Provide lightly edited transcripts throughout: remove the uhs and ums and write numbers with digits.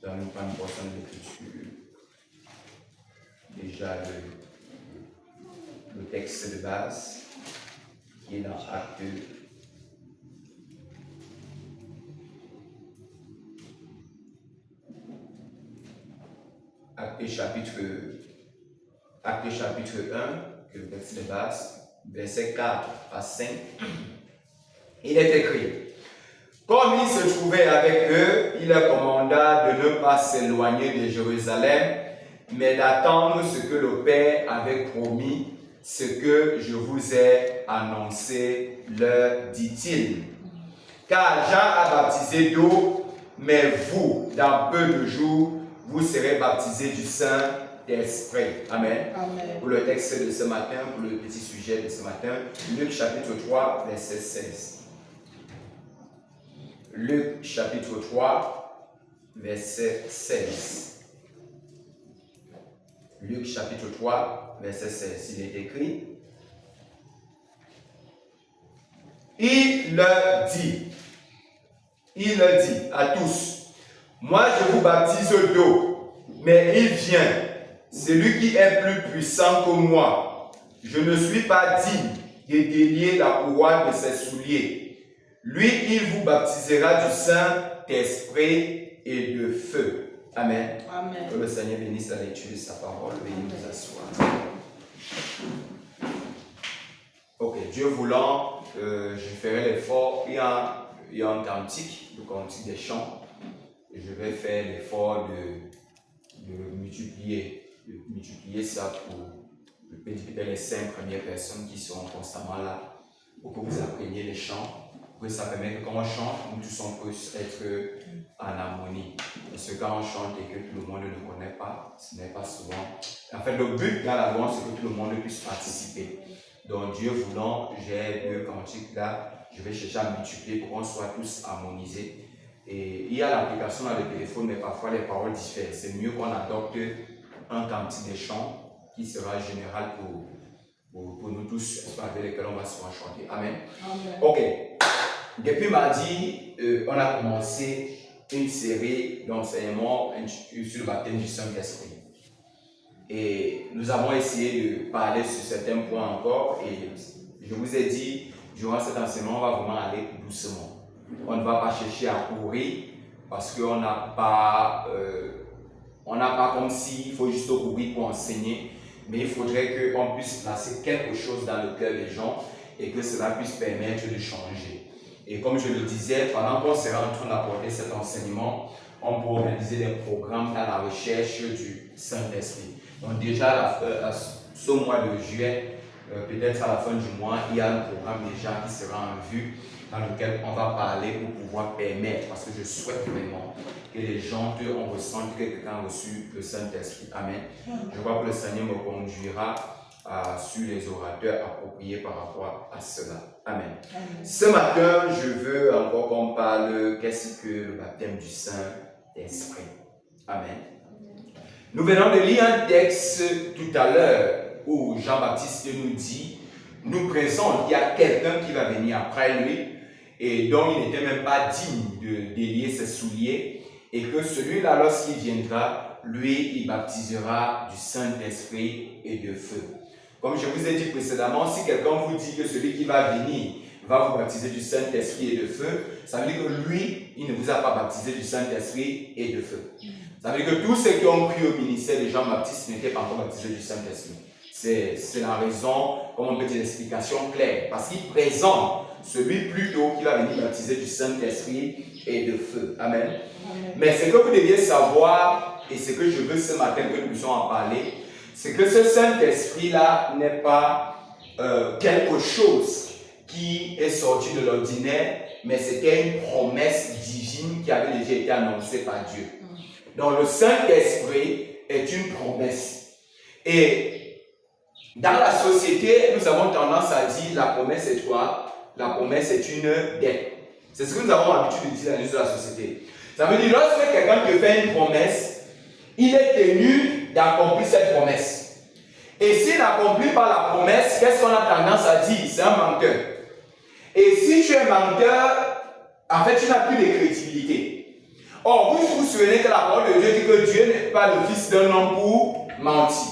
dans une grande portion de l'Écriture. Déjà le texte de base qui est dans Actes. Actes chapitre 1, que le texte de base, versets 4 à 5, il est écrit: comme il se trouvait avec eux, il leur commanda de ne pas s'éloigner de Jérusalem, mais d'attendre ce que le Père avait promis, ce que je vous ai annoncé, leur dit-il. Car Jean a baptisé d'eau, mais vous, dans peu de jours, vous serez baptisés du Saint-Esprit. Amen. Amen. Pour le texte de ce matin, pour le petit sujet de ce matin, Luc chapitre 3, verset 16. Luc chapitre 3, verset 16. Luc chapitre 3, verset 16. Il est écrit: il leur dit à tous: moi je vous baptise d'eau, mais il vient, celui qui est plus puissant que moi. Je ne suis pas digne de délier la couronne de ses souliers. Lui, il vous baptisera du Saint-Esprit et de feu. Amen. Amen. Que le Seigneur bénisse la lecture de sa parole. Veuillez nous asseoir. Ok, Dieu voulant, je ferai l'effort. Il y a un cantique, le cantique des chants. Et je vais faire l'effort de multiplier ça pour peut-être les 5 premières personnes qui seront constamment là, pour que vous appreniez les chants. Que ça permet que quand on chante, nous tous on peut être en harmonie. Parce que quand on chante et que tout le monde ne connaît pas, ce n'est pas souvent. En fait, le but dans la louange, c'est que tout le monde puisse participer. Donc, Dieu voulant, j'ai 2 cantiques là. Je vais chercher à multiplier pour qu'on soit tous harmonisés. Et il y a l'application dans le téléphone, mais parfois les paroles diffèrent. C'est mieux qu'on adopte un cantique des chants qui sera général pour nous tous, avec lesquels on va souvent chanter. Amen. Amen. Ok. Depuis mardi, on a commencé une série d'enseignements sur le baptême du Saint-Esprit. Et nous avons essayé de parler sur certains points encore. Et je vous ai dit, durant cet enseignement, on va vraiment aller doucement. On ne va pas chercher à courir parce qu'on n'a pas comme s'il faut juste courir pour enseigner. Mais il faudrait qu'on puisse placer quelque chose dans le cœur des gens et que cela puisse permettre de changer. Et comme je le disais, pendant qu'on sera en train d'apporter cet enseignement, on peut organiser des programmes dans la recherche du Saint-Esprit. Donc déjà, ce mois de juillet, peut-être à la fin du mois, il y a un programme déjà qui sera en vue, dans lequel on va parler pour pouvoir permettre, parce que je souhaite vraiment que les gens ressentent que quelqu'un a reçu le Saint-Esprit. Amen. Je crois que le Seigneur me conduira sur les orateurs appropriés par rapport à cela. Amen. Amen. Ce matin, je veux encore qu'on parle qu'est-ce que le baptême du Saint-Esprit. Amen. Nous venons de lire un texte tout à l'heure où Jean-Baptiste nous présente qu'il y a quelqu'un qui va venir après lui et dont il n'était même pas digne de délier ses souliers et que celui-là, lorsqu'il viendra, lui, il baptisera du Saint-Esprit et de feu. Comme je vous ai dit précédemment, si quelqu'un vous dit que celui qui va venir va vous baptiser du Saint-Esprit et de feu, ça veut dire que lui, il ne vous a pas baptisé du Saint-Esprit et de feu. Ça veut dire que tous ceux qui ont cru au ministère de Jean-Baptiste n'étaient pas encore baptisés du Saint-Esprit. C'est la raison, comme on peut dire, l'explication claire. Parce qu'il présente celui plutôt qui va venir baptiser du Saint-Esprit et de feu. Amen. Amen. Mais ce que vous deviez savoir, et ce que je veux ce matin que nous puissions en parler, c'est que ce Saint-Esprit-là n'est pas quelque chose qui est sorti de l'ordinaire, mais c'était une promesse divine qui avait déjà été annoncée par Dieu. Donc le Saint-Esprit est une promesse. Et dans la société, nous avons tendance à dire la promesse est quoi? La promesse est une dette. C'est ce que nous avons l'habitude de dire dans les de la société. Ça veut dire lorsque quelqu'un te fait une promesse, il est tenu d'accomplir cette promesse. Et s'il n'accomplit pas la promesse, qu'est-ce qu'on a tendance à dire? C'est un menteur. Et si tu es menteur, en fait, tu n'as plus de crédibilité. Or, vous vous souvenez que la parole de Dieu dit que Dieu n'est pas le fils d'un homme pour mentir.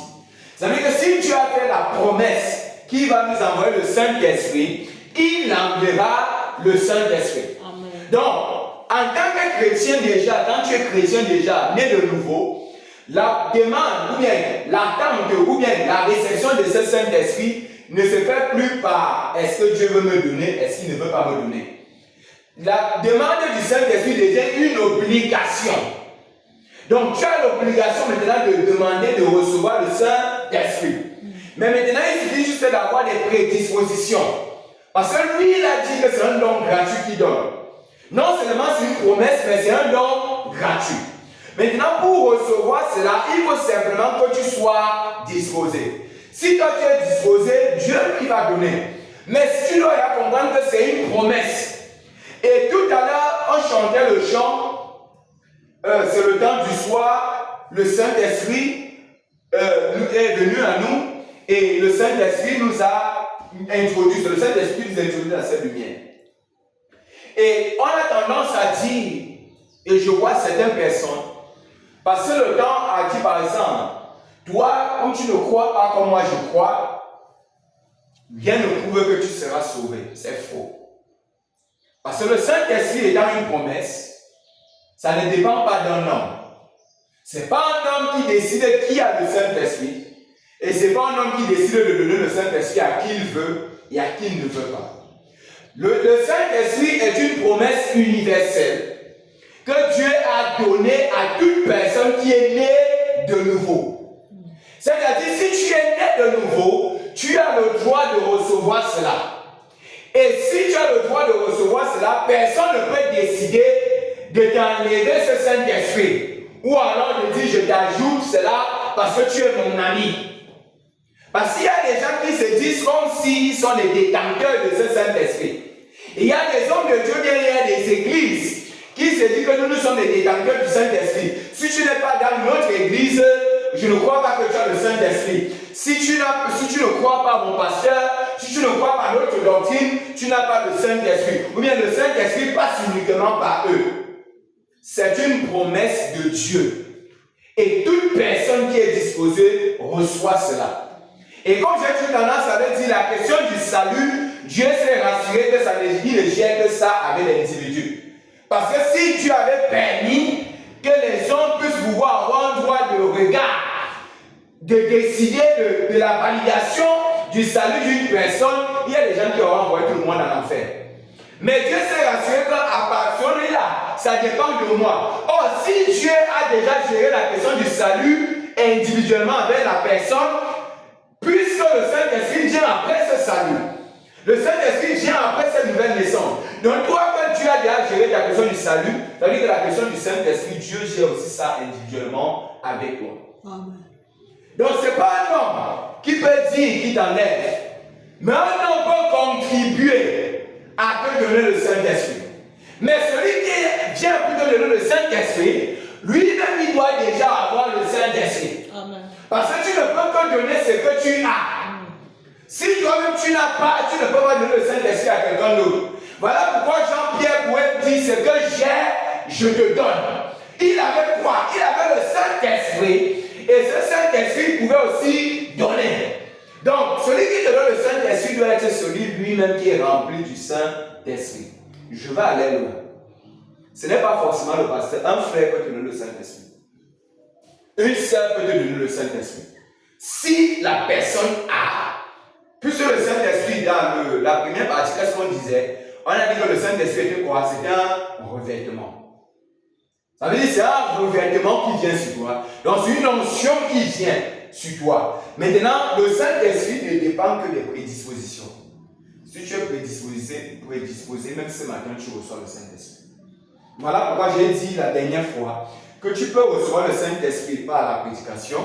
Ça veut dire que si Dieu a fait la promesse qu'il va nous envoyer le Saint-Esprit, il enverra le Saint-Esprit. Donc, en tant que chrétien déjà, quand tu es chrétien déjà, né de nouveau, la demande ou bien l'attente ou bien la réception de ce Saint-Esprit ne se fait plus par est-ce que Dieu veut me donner, est-ce qu'il ne veut pas me donner. La demande du Saint-Esprit devient une obligation. Donc tu as l'obligation maintenant de demander de recevoir le Saint-Esprit. Mais maintenant il suffit juste d'avoir des prédispositions. Parce que lui il a dit que c'est un don gratuit qu'il donne. Non seulement c'est une promesse, mais c'est un don gratuit. Maintenant pour recevoir cela, il faut simplement que tu sois disposé. Si toi tu es disposé, Dieu lui va donner. Mais si tu dois comprendre que c'est une promesse. Et tout à l'heure, on chantait le chant, c'est le temps du soir, le Saint-Esprit est venu à nous et le Saint-Esprit nous a introduit, le Saint-Esprit nous a introduit dans cette lumière. Et on a tendance à dire, et je vois certaines personnes, parce que le temps a dit par exemple, toi, comme tu ne crois pas comme moi je crois, rien ne prouve que tu seras sauvé. C'est faux. Parce que le Saint-Esprit étant une promesse, ça ne dépend pas d'un homme. Ce n'est pas un homme qui décide qui a le Saint-Esprit. Et ce n'est pas un homme qui décide de donner le Saint-Esprit à qui il veut et à qui il ne veut pas. Le Saint-Esprit est une promesse universelle que Dieu a donnée à toute personne qui est née de nouveau. C'est-à-dire, si tu es né de nouveau, tu as le droit de recevoir cela. Et si tu as le droit de recevoir cela, personne ne peut décider de t'enlever ce Saint-Esprit. Ou alors de dire, je t'ajoute cela parce que tu es mon ami. Parce qu'il y a des gens qui se disent comme s'ils sont les détenteurs de ce Saint-Esprit. Il y a des hommes de Dieu derrière des églises qui se disent que nous sommes les détenteurs du Saint-Esprit. Si tu n'es pas dans notre église, je ne crois pas que tu as le Saint-Esprit. Si tu ne crois pas à mon pasteur, si tu ne crois pas à notre doctrine, tu n'as pas le Saint-Esprit. Ou bien le Saint-Esprit passe uniquement par eux. C'est une promesse de Dieu. Et toute personne qui est disposée reçoit cela. Et comme j'ai eu tendance à le dire, la question du salut, Dieu s'est rassuré que ça ne gère que ça avec l'individu. Parce que si Dieu avait permis que les hommes puissent pouvoir avoir un droit de regard, de décider de la validation du salut d'une personne, il y a des gens qui auraient envoyé tout le monde en enfer. Mais Dieu s'est rassuré qu'à partir de là, ça dépend de moi. Or, si Dieu a déjà géré la question du salut individuellement avec la personne, puisque le Saint-Esprit vient après ce salut, le Saint-Esprit vient après cette nouvelle naissance. Donc, toi, quand tu as déjà géré ta question du salut, ça veut dire que la question du Saint-Esprit, Dieu gère aussi ça individuellement avec toi. Amen. Donc, ce n'est pas un homme qui peut dire qu'il t'enlève, mais un homme peut contribuer à te donner le Saint-Esprit. Mais celui qui vient pour te donner le Saint-Esprit, lui-même, il doit déjà avoir le Saint-Esprit. Parce que tu ne peux que donner ce que tu as. Si toi-même tu n'as pas, tu ne peux pas donner le Saint-Esprit à quelqu'un d'autre. Voilà pourquoi Jean-Pierre pouvait dire ce que j'ai, je te donne. Il avait quoi? Il avait le Saint-Esprit. Et ce Saint-Esprit pouvait aussi donner. Donc, celui qui te donne le Saint-Esprit doit être celui lui-même qui est rempli du Saint-Esprit. Je vais aller loin. Ce n'est pas forcément le pasteur. Un frère peut te donner le Saint-Esprit. Une sœur peut te donner le Saint-Esprit. Si la personne a, puisque le Saint-Esprit, dans la première partie, qu'est-ce qu'on disait? On a dit que le Saint-Esprit était quoi? C'était un revêtement. Ça veut dire que c'est un revêtement qui vient sur toi. Donc c'est une onction qui vient sur toi. Maintenant, le Saint-Esprit ne dépend que des prédispositions. Si tu es prédisposé, même ce matin, tu reçois le Saint-Esprit. Voilà pourquoi j'ai dit la dernière fois que tu peux recevoir le Saint-Esprit par la prédication,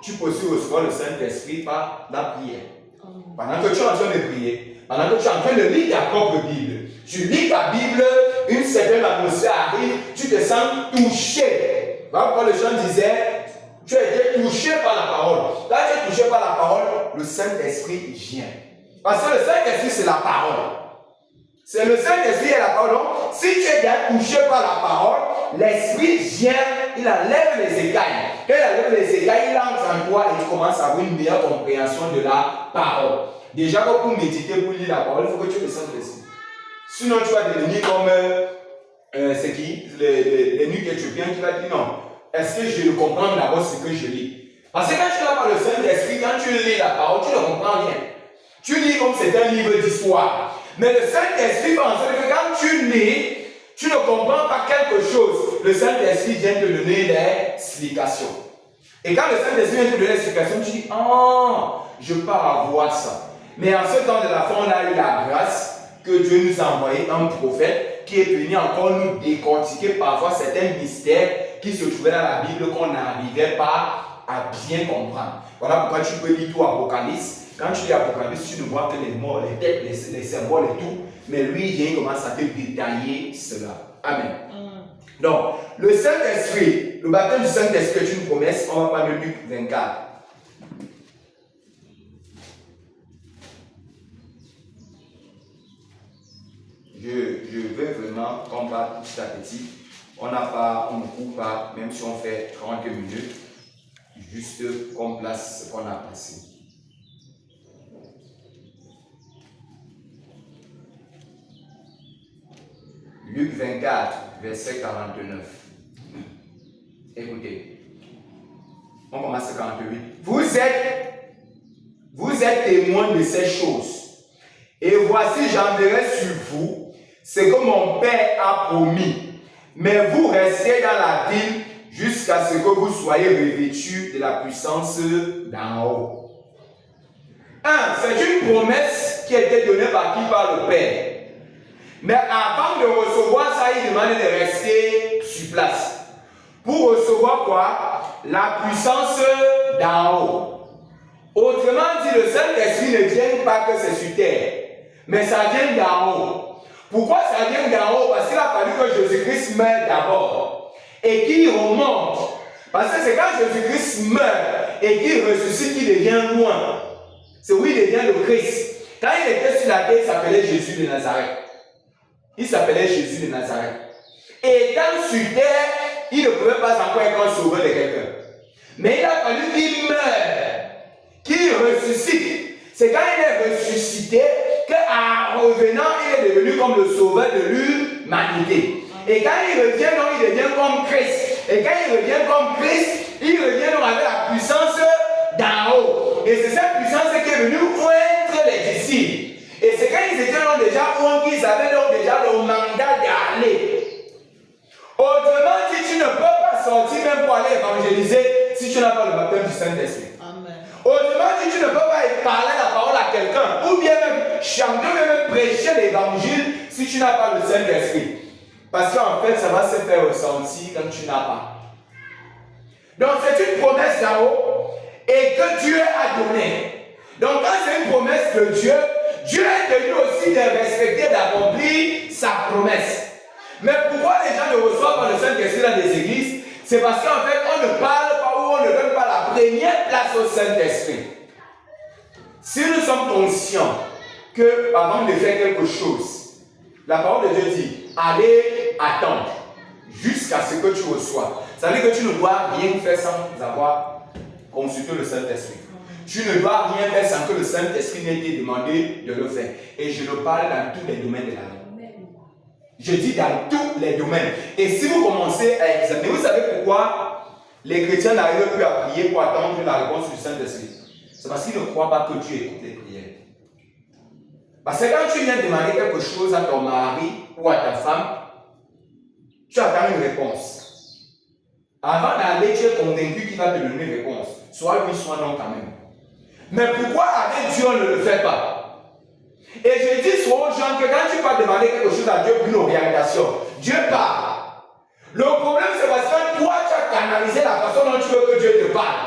tu peux aussi recevoir le Saint-Esprit par la prière. Pendant que tu es en train de prier, pendant que tu es en train de lire ta propre Bible, tu lis ta Bible, une certaine atmosphère arrive, tu te sens touché. Voilà pourquoi le chant disait, tu as été touché par la parole. Quand tu es touché par la parole, le Saint-Esprit vient. Parce que le Saint-Esprit, c'est la parole. C'est le Saint-Esprit et la parole. Donc, si tu es déjà touché par la parole, l'esprit vient, il enlève les écailles. Quand il enlève les écailles, il entre en toi et tu commences à avoir une meilleure compréhension de la parole. Déjà, pour méditer, pour lire la parole, il faut que tu aies le Saint-Esprit. Sinon, tu vas devenir comme c'est qui les nuits éthiopiens qui va dire non. Est-ce que je comprends d'abord ce que je lis? Parce que quand tu n'as pas le Saint-Esprit, quand tu lis la parole, tu ne comprends rien. Tu lis comme c'est un livre d'histoire. Mais le Saint-Esprit fait en sorte que quand tu lis, tu ne comprends pas quelque chose. Le Saint-Esprit vient te donner des explications. Et quand le Saint-Esprit vient te donner des explications, tu dis, ah, je pars voir ça. Mais en ce temps de la fin, on a eu la grâce que Dieu nous a envoyé un prophète qui est venu encore nous décortiquer parfois certains mystères qui se trouvaient dans la Bible qu'on n'arrivait pas à bien comprendre. Voilà pourquoi tu peux lire tout Apocalypse. Quand tu lis Apocalypse, tu ne vois que les morts, les têtes, les symboles et tout. Mais lui, il commence à te détailler cela. Amen. Donc, le Saint-Esprit, le baptême du Saint-Esprit est une promesse. On va parler de Luc 24. Je veux vraiment qu'on parle petit à petit. On ne coupe pas, même si on fait 30 minutes, juste qu'on place ce qu'on a passé. Luc 24, verset 49. Écoutez. On commence à 48. Vous êtes témoins de ces choses. Et voici, j'enverrai sur vous ce que mon Père a promis. Mais vous restez dans la ville jusqu'à ce que vous soyez revêtus de la puissance d'en haut. C'est une promesse qui a été donnée par qui? Par le Père. Mais avant de recevoir ça, il demandait de rester sur place. Pour recevoir quoi? La puissance d'en haut. Autrement dit, le Saint-Esprit ne vient pas que c'est sur terre, mais ça vient d'en haut. Pourquoi ça vient d'en haut? Parce qu'il a fallu que Jésus-Christ meure d'abord et qu'il remonte. Parce que c'est quand Jésus-Christ meurt et qu'il ressuscite qu'il devient loin. C'est où il devient le Christ. Quand il était sur la terre, il s'appelait Jésus de Nazareth. Il s'appelait Jésus de Nazareth. Et étant sur terre, il ne pouvait pas encore être un sauveur de quelqu'un. Mais il a fallu qu'il meure, qu'il ressuscite. C'est quand il est ressuscité qu'en revenant, il est devenu comme le sauveur de l'humanité. Et quand il revient, donc, il devient comme Christ. Et quand il revient comme Christ, il revient donc avec la puissance d'en haut. Et c'est cette puissance qui est venue oindre les disciples. Et c'est quand ils étaient donc déjà oindre qu'ils avaient donc déjà le mandat d'aller. Autrement dit, tu ne peux pas sortir même pour aller évangéliser si tu n'as pas le baptême du Saint-Esprit. Autrement dit, tu ne peux pas parler la parole à quelqu'un ou bien même chanter ou même prêcher l'évangile si tu n'as pas le Saint-Esprit. Parce qu'en fait, ça va se faire ressentir quand tu n'as pas. Donc, c'est une promesse d'en haut et que Dieu a donnée. Donc, quand c'est une promesse de Dieu, Dieu est tenu aussi de respecter, d'accomplir sa promesse. Mais pourquoi les gens ne reçoivent pas le Saint-Esprit dans des églises? C'est parce qu'en fait, on ne parle pas ou on ne donne pas la première place au Saint-Esprit. Si nous sommes conscients que avant de faire quelque chose, la parole de Dieu dit, allez attendre jusqu'à ce que tu reçois. Ça veut dire que tu ne dois rien faire sans avoir consulté le Saint-Esprit. Tu ne dois rien faire sans que le Saint-Esprit n'ait été demandé de le faire. Et je le parle dans tous les domaines de la vie. Je dis dans tous les domaines. Et si vous commencez à examiner, vous savez pourquoi les chrétiens n'arrivent plus à prier pour attendre la réponse du Saint-Esprit? C'est parce qu'ils ne croient pas que Dieu écoute les prières. Parce que quand tu viens demander quelque chose à ton mari ou à ta femme, tu attends une réponse. Avant d'aller, tu es convaincu qu'il va te donner une réponse. Soit oui, soit non quand même. Mais pourquoi avec Dieu on ne le fait pas? Et je dis souvent aux gens que quand tu vas demander quelque chose à Dieu pour une orientation, Dieu parle. Le problème c'est parce que toi tu as canalisé la façon dont tu veux que Dieu te parle.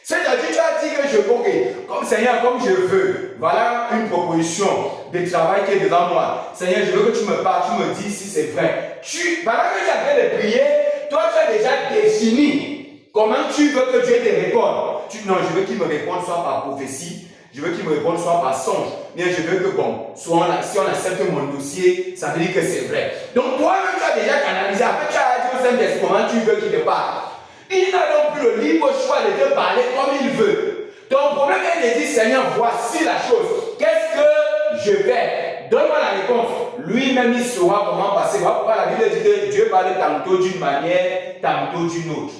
C'est-à-dire tu as dit que je veux, ok, comme Seigneur, comme je veux, voilà une proposition de travail qui est devant moi. Seigneur, je veux que tu me parles, tu me dis si c'est vrai. Pendant que tu es en train de prier, toi tu as déjà défini comment tu veux que Dieu te réponde. Non, je veux qu'il me réponde soit par prophétie, Je veux qu'il me réponde soit par songe. Bien, je veux que, bon, soit si on accepte mon dossier, ça veut dire que c'est vrai. Donc, toi-même, tu as déjà canalisé. Après, tu as dit au Saint-Esprit comment tu veux qu'il te parle. Il n'a donc plus le libre choix de te parler comme il veut. Ton problème est de dire, Seigneur, voici la chose. Qu'est-ce que je fais? Donne-moi la réponse. Lui-même, il saura comment passer. Voilà pourquoi la Bible dit que Dieu parle tantôt d'une manière, tantôt d'une autre.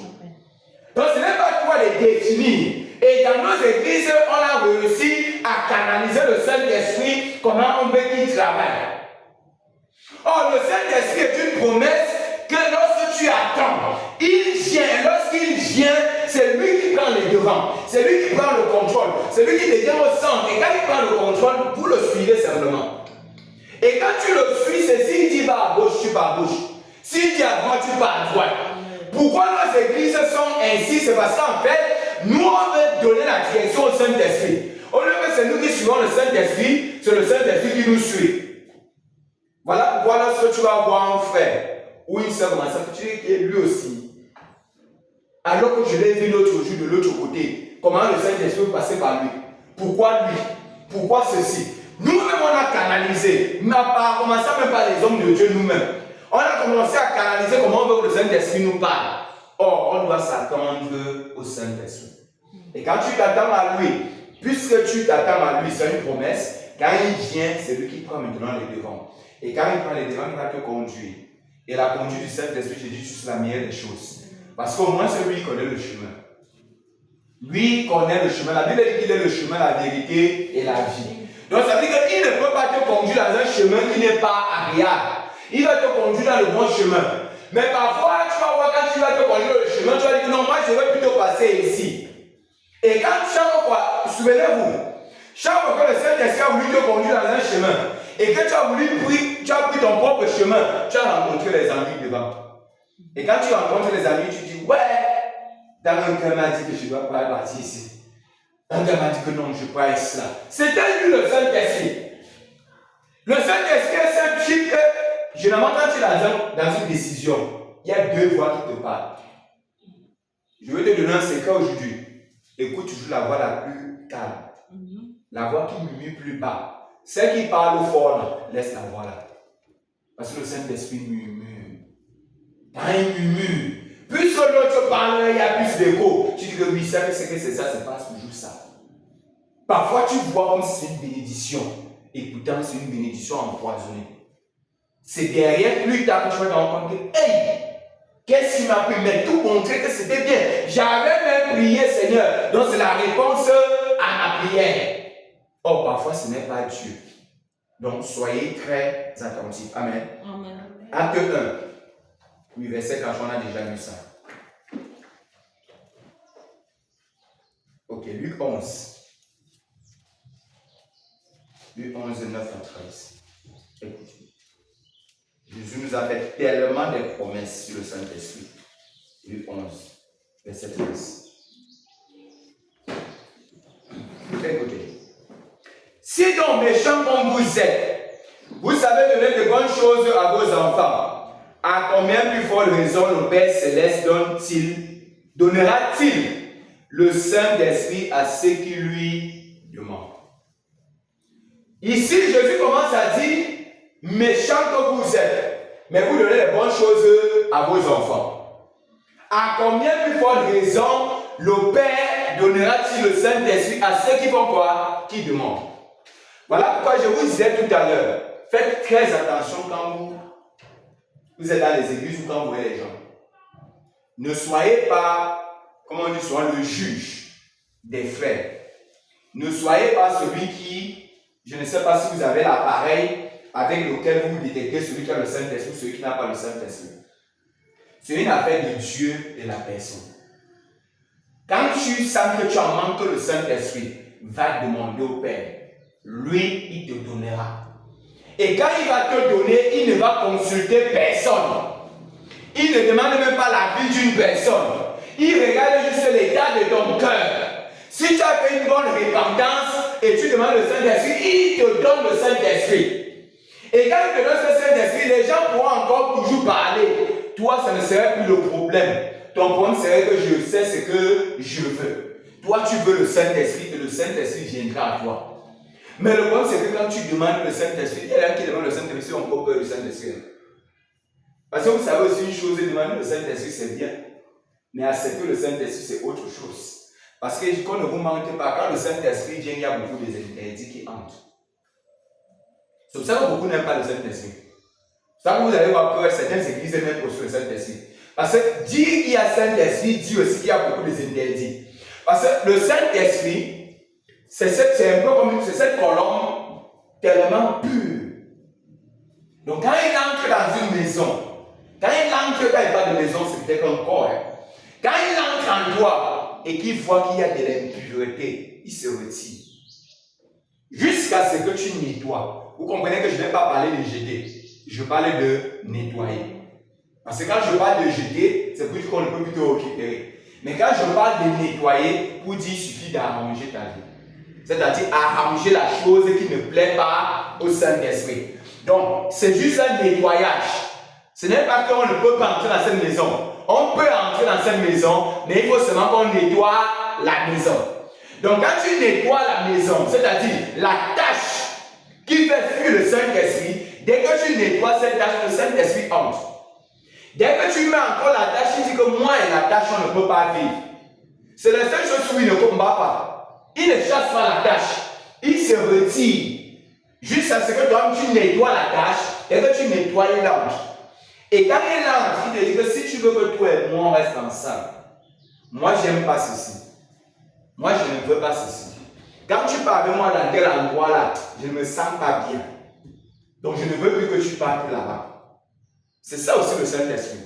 Donc, ce n'est pas toi de définir. Et dans nos églises, on a réussi à canaliser le Saint-Esprit, comment on veut qu'il travaille. Or, le Saint-Esprit est une promesse que lorsque tu attends, il vient. Lorsqu'il vient, c'est lui qui prend les devants. C'est lui qui prend le contrôle. C'est lui qui devient au centre. Et quand il prend le contrôle, vous le suivez simplement. Et quand tu le suis, c'est s'il dit va à gauche, tu vas à gauche. S'il dit à droite, tu vas à droite. Pourquoi nos églises sont ainsi? C'est parce qu'en fait, nous, on veut donner la direction au Saint-Esprit. Au lieu que c'est nous qui suivons le Saint-Esprit, c'est le Saint-Esprit qui nous suit. Voilà pourquoi lorsque tu vas voir un frère ou une sœur, tu dis qu'il est lui aussi. Alors que je l'ai vu l'autre jour de l'autre côté, comment le Saint-Esprit peut passer par lui? Pourquoi lui? Pourquoi ceci? Nous-mêmes, on a canalisé, mais pas commencé même par les hommes de Dieu nous-mêmes. On a commencé à canaliser comment on veut que le Saint-Esprit nous parle. Or, on doit s'attendre au Saint-Esprit. Et quand tu t'attends à lui, puisque tu t'attends à lui, c'est une promesse, quand il vient, c'est lui qui prend maintenant les devants. Et quand il prend les devants, il va te conduire. Et la conduite du Saint-Esprit, j'ai dit, c'est la meilleure des choses. Parce qu'au moins, c'est lui qui connaît le chemin. Lui connaît le chemin. La Bible dit qu'il est le chemin, la vérité et la vie. Donc, ça veut dire qu'il ne peut pas te conduire dans un chemin qui n'est pas agréable. Il va te conduire dans le bon chemin. Mais parfois, tu vas voir, quand tu vas te conduire dans le chemin, tu vas dire non, moi je vais plutôt passer ici. Et quand chaque fois, souvenez-vous, chaque fois que le Saint-Esprit a voulu te conduire dans un chemin, et que tu as pris ton propre chemin, tu as rencontré les amis devant. Et quand tu rencontres les amis, tu dis ouais, dans un cœur m'a dit que je ne dois pas partir ici. Un gars m'a dit que non, je ne peux pas être là. C'était lui le Saint-Esprit. Le Saint-Esprit est ce type que, généralement, quand tu es dans une décision, il y a deux voix qui te parlent. Je vais te donner un secret aujourd'hui. Écoute toujours la voix la plus calme. La voix qui murmure plus bas. Celle qui parle fort, là, laisse la voix là. Parce que le Saint-Esprit murmure. Quand il murmure, plus l'autre parle, il y a plus d'écho. Tu dis que oui, c'est ça, c'est pas toujours ça. Parfois, tu vois comme si c'est une bénédiction. Et pourtant, c'est une bénédiction empoisonnée. C'est derrière, plus tard, que tu vas te rendre compte que, hey, qu'est-ce qui m'a pris? Mais tout montrer que c'était bien. J'avais même prié, Seigneur. Donc, c'est la réponse à ma prière. Or, parfois, ce n'est pas Dieu. Donc, soyez très attentifs. Amen. Amen. Acte 1. Oui, verset 4, on a déjà lu ça. Ok, Luc 11. Luc 11, 9 à 13. Écoutez. Jésus nous a fait tellement de promesses sur le Saint-Esprit. Luc 11, verset 13. Écoutez. Si donc méchants comme vous êtes, vous savez donner de bonnes choses à vos enfants, à combien plus forte raison le Père Céleste donnera-t-il le Saint-Esprit à ceux qui lui demandent? Ici, Jésus commence à dire, méchants que vous êtes, mais vous donnez les bonnes choses à vos enfants. À combien plus forte raison le Père donnera-t-il le Saint-Esprit à ceux qui font quoi? Qui demandent. Voilà pourquoi je vous disais tout à l'heure, faites très attention quand vous êtes dans les églises ou quand vous voyez les gens. Ne soyez pas, comment on dit souvent, le juge des frères. Ne soyez pas celui qui, je ne sais pas si vous avez l'appareil avec lequel vous détectez celui qui a le Saint-Esprit ou celui qui n'a pas le Saint-Esprit. C'est une affaire de Dieu et la personne. Quand tu sens que tu en manques le Saint-Esprit, va demander au Père. Lui, il te donnera. Et quand il va te donner, il ne va consulter personne. Il ne demande même pas l'avis d'une personne. Il regarde juste l'état de ton cœur. Si tu as fait une bonne repentance et tu demandes le Saint-Esprit, il te donne le Saint-Esprit. Et quand il te donne ce Saint-Esprit, les gens pourront encore toujours parler. Toi, ça ne serait plus le problème. Ton problème serait que je sais ce que je veux. Toi, tu veux le Saint-Esprit et le Saint-Esprit viendra à toi. Mais le problème, c'est que quand tu demandes le Saint-Esprit, il y a qui demandent le Saint-Esprit, on a peur du Saint-Esprit. Parce que vous savez aussi une chose, demander le Saint-Esprit, c'est bien. Mais accepter le Saint-Esprit, c'est autre chose. Parce que qu'on ne vous manque pas, quand le Saint-Esprit vient, il y a beaucoup d'interdits qui entrent. C'est pour ça que beaucoup n'aiment pas le Saint-Esprit. C'est pour ça que vous allez voir que certaines églises n'aiment pas le Saint-Esprit. Parce que dire qu'il y a Saint-Esprit dit aussi qu'il y a beaucoup d'interdits. Parce que le Saint-Esprit, c'est un peu comme cette colombe tellement pure. Donc quand il entre dans une maison, quand il parle de maison, c'est peut-être un corps. Quand il entre en toi et qu'il voit qu'il y a de l'impureté, il se retire. Jusqu'à ce que tu nettoies. Vous comprenez que je n'ai pas parlé de jeter. Je parlais de nettoyer. Parce que quand je parle de jeter, c'est pour dire qu'on ne peut plus te récupérer. Mais quand je parle de nettoyer, pour dire qu'il suffit d'arranger ta vie. C'est-à-dire arranger la chose qui ne plaît pas au Saint-Esprit. Donc, c'est juste un nettoyage. Ce n'est pas qu'on ne peut pas entrer dans cette maison. On peut entrer dans cette maison, mais il faut seulement qu'on nettoie la maison. Donc, quand tu nettoies la maison, c'est-à-dire la tâche qui fait fuir le Saint-Esprit, dès que tu nettoies cette tâche, le Saint-Esprit entre. Dès que tu mets encore la tâche, tu dis que moi et la tâche, on ne peut pas vivre. C'est la seule chose où il ne combat pas. Il ne chasse pas la tâche. Il se retire. Jusqu'à ce que toi, tu nettoies la tâche, et que tu nettoies, il entre. Et quand il entre, il te dit que si tu veux que toi et moi, on reste ensemble, moi, je n'aime pas ceci. Moi, je ne veux pas ceci. Quand tu pars avec moi dans tel endroit là, je ne me sens pas bien. Donc, je ne veux plus que tu partes là-bas. C'est ça aussi le Saint-Esprit.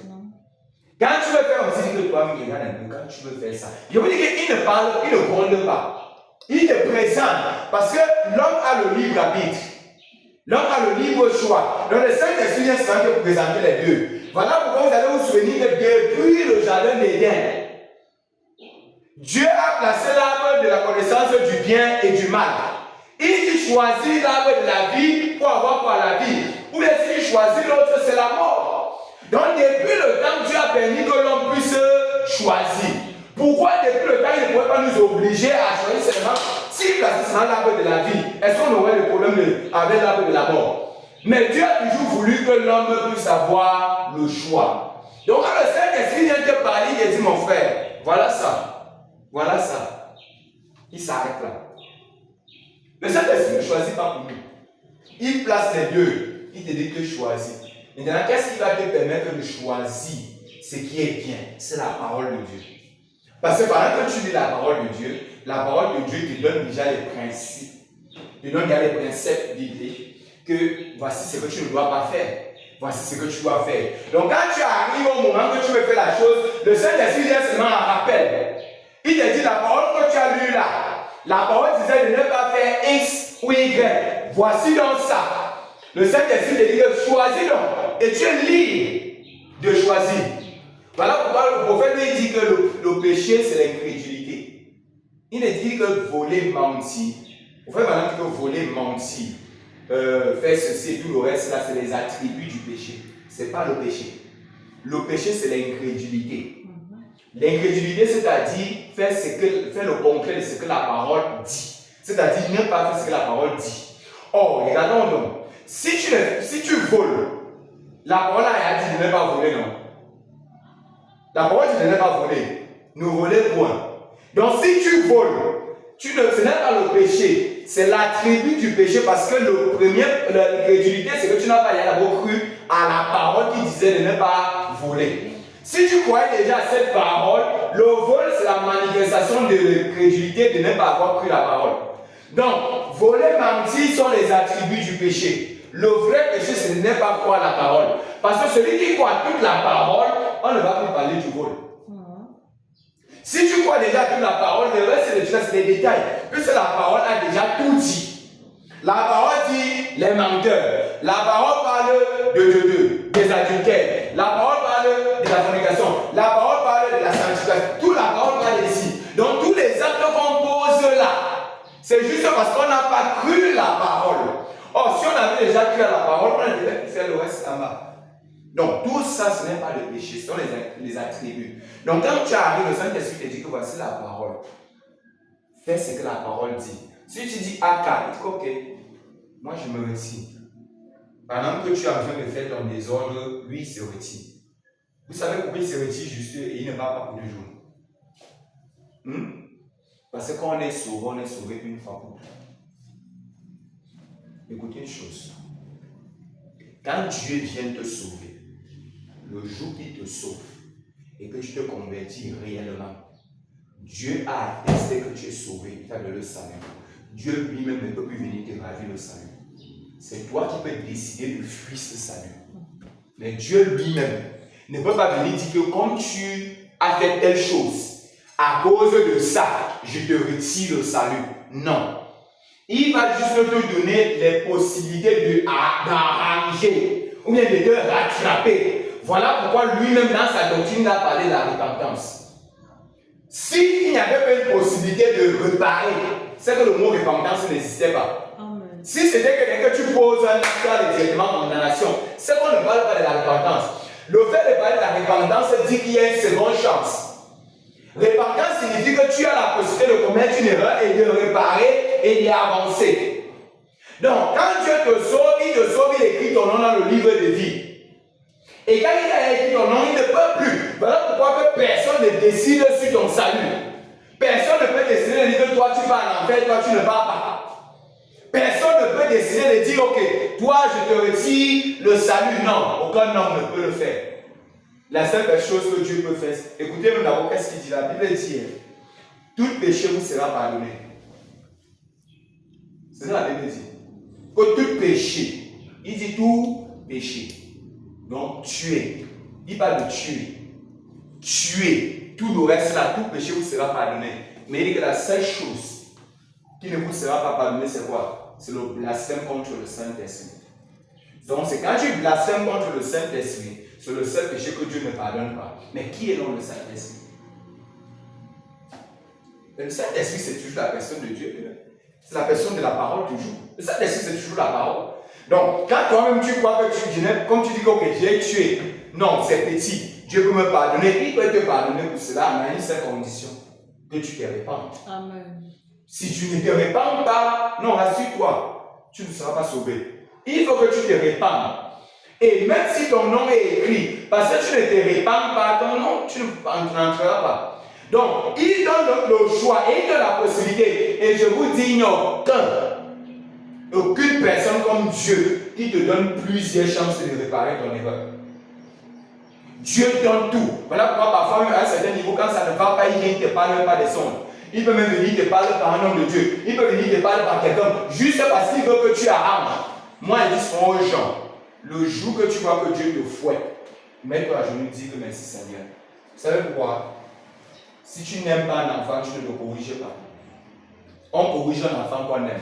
Quand tu veux faire aussi, que toi, me regarde un peu, quand tu veux faire ça. Je veux dire qu'il ne parle, il ne gronde pas. Il te présente. Parce que l'homme a le libre arbitre. L'homme a le libre choix. Donc, le Saint-Esprit vient souvent te présenter les deux. Voilà pourquoi vous allez vous souvenir que depuis le jardin d'Éden, Dieu a placé l'arbre de la connaissance du bien et du mal. Il dit choisis l'arbre de la vie pour avoir quoi la vie. Ou bien si tu choisis l'autre, c'est la mort. Donc depuis le temps, Dieu a permis que l'homme puisse choisir. Pourquoi depuis le temps, il ne pouvait pas nous obliger à choisir seulement? S'il plaçait seulement l'arbre de la vie, est-ce qu'on aurait le problème avec l'arbre de la mort? Mais Dieu a toujours voulu que l'homme puisse avoir le choix. Donc quand le Saint-Esprit vient te parler, il dit mon frère, voilà ça. Voilà ça. Il s'arrête là. Le Saint-Esprit ne choisit pas pour nous. Il place les deux. Il te dit que choisis. Maintenant, qu'est-ce qui va te permettre de choisir ce qui est bien? C'est la parole de Dieu. Parce que pendant que tu lis la parole de Dieu te donne déjà les principes. Il te donne déjà les principes bibliques que voici ce que tu ne dois pas faire. Voici ce que tu dois faire. Donc quand tu arrives au moment que tu veux faire la chose, le Saint-Esprit vient seulement un rappel. Il te dit la parole que tu as lue là. La parole disait de ne pas faire X ou Y. Voici donc ça. Le Saint-Esprit te dit que choisis donc. Et tu es libre de choisir. Voilà pourquoi le prophète lui dit que le péché c'est l'incrédulité. Il ne dit que voler, mentir. Le prophète maintenant dit que voler, mentir, faire ceci et tout le reste là, c'est les attributs du péché. Ce n'est pas le péché. Le péché c'est l'incrédulité. L'incrédulité, c'est-à-dire faire le concret de ce que la parole dit. C'est-à-dire ne pas faire ce que la parole dit. Or, regardons donc. Si tu voles, la parole a dit de ne pas voler, non? La parole dit de ne pas voler. Ne voler point. Donc si tu voles, ce n'est pas le péché. C'est l'attribut du péché parce que l'incrédulité, c'est que tu n'as pas d'abord cru à la parole qui disait de ne pas voler. Si tu croyais déjà à cette parole, le vol c'est la manifestation de l'incrédulité de ne pas avoir cru la parole. Donc, voler, mentir sont les attributs du péché. Le vrai péché, c'est de ne pas croire la parole. Parce que celui qui croit toute la parole, on ne va plus parler du vol. Si tu crois déjà toute la parole, le reste c'est des détails. Puisque la parole a déjà tout dit. La parole dit les menteurs. La parole parle des adultères. La parole parle de la fornication. La parole parle de la sanctification. Toute la parole parle ici. Donc tous les actes qu'on pose là, c'est juste parce qu'on n'a pas cru la parole. Or, si on avait déjà cru à la parole, on aurait pu faire le reste là-bas. Donc tout ça, ce n'est pas le péché, ce sont les attributs. Donc quand tu arrives, le Saint-Esprit te dit que voici la parole. Fais ce que la parole dit. Si tu dis AK, tu dis ok, moi je me retire. Pendant que tu as besoin de faire ton désordre, lui il se retire. Vous savez pourquoi il se retire juste et il ne va pas pour 2 jours? Parce que quand on est sauvé une fois pour toutes. Écoutez une chose. Quand Dieu vient te sauver, le jour qu'il te sauve et que tu te convertis réellement, Dieu a attesté que tu es sauvé, il t'a donné le salut. Dieu lui-même ne peut plus venir te ravir le salut. C'est toi qui peux décider de fuir ce salut. Mais Dieu lui-même ne peut pas venir dire que comme tu as fait telle chose, à cause de ça, je te retire le salut. Non. Il va juste te donner les possibilités d'arranger ou bien de te rattraper. Voilà pourquoi lui-même dans sa doctrine a parlé de la repentance. S'il n'y avait pas une possibilité de réparer, c'est que le mot repentance n'existait pas. Amen. Si c'était que tu poses un acte directement en condamnation, c'est qu'on ne parle pas de la repentance. Le fait de parler de la repentance dit qu'il y a une seconde chance. Repentance signifie que tu as la possibilité de commettre une erreur et de réparer et d'y avancer. Donc, quand Dieu te sauve, il écrit ton nom dans le livre de vie. Et quand il a écrit ton nom, il ne peut plus. Voilà pourquoi que personne ne décide sur ton salut. Personne ne peut décider de dire que toi tu vas en enfer, toi tu ne vas pas. Personne ne peut décider de dire, ok, toi je te retire le salut. Non, aucun homme ne peut le faire. La seule chose que Dieu peut faire, écoutez-nous d'abord, qu'est-ce qu'il dit? La Bible dit, tout péché vous sera pardonné. C'est ça la Bible dit. Que tout péché, il dit tout péché. Donc tuer, il parle de tuer. Tuer, tout le reste là, tout péché vous sera pardonné. Mais il dit que la seule chose qui ne vous sera pas pardonnée, c'est quoi? C'est le blasphème contre le Saint-Esprit. Donc c'est quand tu blasphèmes contre le Saint-Esprit, c'est le seul péché que Dieu ne pardonne pas. Mais qui est donc le Saint-Esprit? Le Saint-Esprit, c'est toujours la personne de Dieu. C'est la personne de la parole toujours. Le Saint-Esprit, c'est toujours la parole. Donc, quand toi-même tu crois que tu viens, comme tu dis que okay, j'ai tué, non, c'est petit, Dieu peut me pardonner, il peut te pardonner pour cela, mais à une seule condition, que tu te répandes. Amen. Si tu ne te répands pas, non, rassure-toi, tu ne seras pas sauvé. Il faut que tu te répandes. Et même si ton nom est écrit, parce que tu ne te répands pas, ton nom, tu n'entreras pas. Donc, il donne le choix et il donne la possibilité. Et je vous dis, il n'y a aucune personne comme Dieu qui te donne plusieurs chances de réparer ton erreur. Dieu donne tout. Voilà pourquoi parfois, à un certain niveau, quand ça ne va pas, il vient te parle pas des sondes. Il peut même venir te parler par un homme de Dieu. Il peut venir te parler par quelqu'un, juste parce qu'il veut que tu arrames. Moi, ils disent aux gens, le jour que tu vois que Dieu te fouette, mets-toi à genoux et dis que merci Seigneur. Vous savez pourquoi? Si tu n'aimes pas un enfant, tu ne le corriges pas. On corrige un enfant qu'on aime.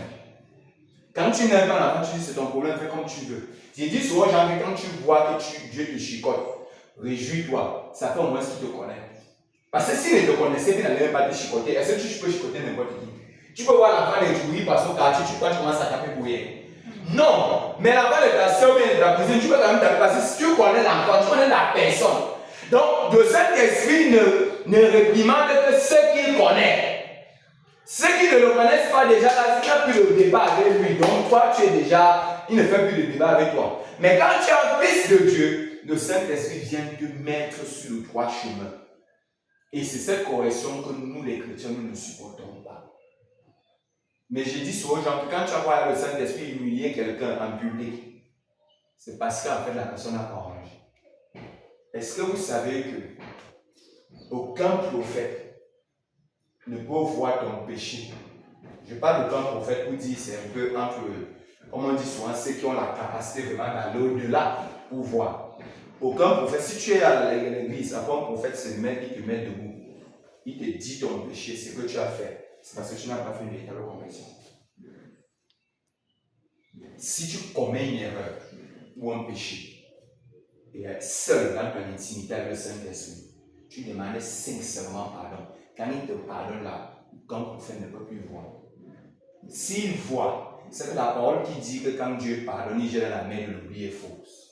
Quand tu n'aimes pas un enfant, tu dis c'est ton problème, fais comme tu veux. J'ai dit souvent, genre, quand tu vois que Dieu te chicote, réjouis-toi. Ça fait au moins ce qu'il te connaît. Parce que s'il ne te connaissait, il n'allait même pas te chicoter. Est-ce que tu peux chicoter n'importe qui? Tu peux voir l'enfant l'échouir par son quartier, tu commences à taper pour rien. Non, mais l'enfant de ta soeur ou de ta cousine, tu peux quand même taper parce que si tu connais l'enfant, tu connais la personne. Donc, de cet esprit ne réprimande que ceux qu'il connaît. Ceux qui ne le connaissent pas déjà, là, il n'y a plus de débat avec lui. Donc, toi, tu es déjà, il ne fait plus de débat avec toi. Mais quand tu es un fils de Dieu, le Saint-Esprit vient te mettre sur le droit chemin. Et c'est cette correction que nous, les chrétiens, nous ne supportons pas. Mais je dis souvent aux gens que quand tu vois le Saint-Esprit humilier quelqu'un en public, c'est parce qu'en fait la personne n'a pas rangé. Est-ce que vous savez que aucun prophète ne peut voir ton péché? Je parle d'aucun prophète pour dire c'est un peu entre, comme on dit souvent, ceux qui ont la capacité vraiment d'aller au-delà pour voir. Aucun prophète, si tu es à l'église, après un prophète se met, il te met debout. Il te dit ton péché, ce que tu as fait. C'est parce que tu n'as pas fait une véritable conversion. Si tu commets une erreur ou un péché, et seul dans ton intimité avec le Saint-Esprit, tu demandes sincèrement pardon. Quand il te pardonne là, ton prophète ne peut plus voir. S'il voit, c'est que la parole qui dit que quand Dieu pardonne, il jette dans la mer de l'oubli est fausse.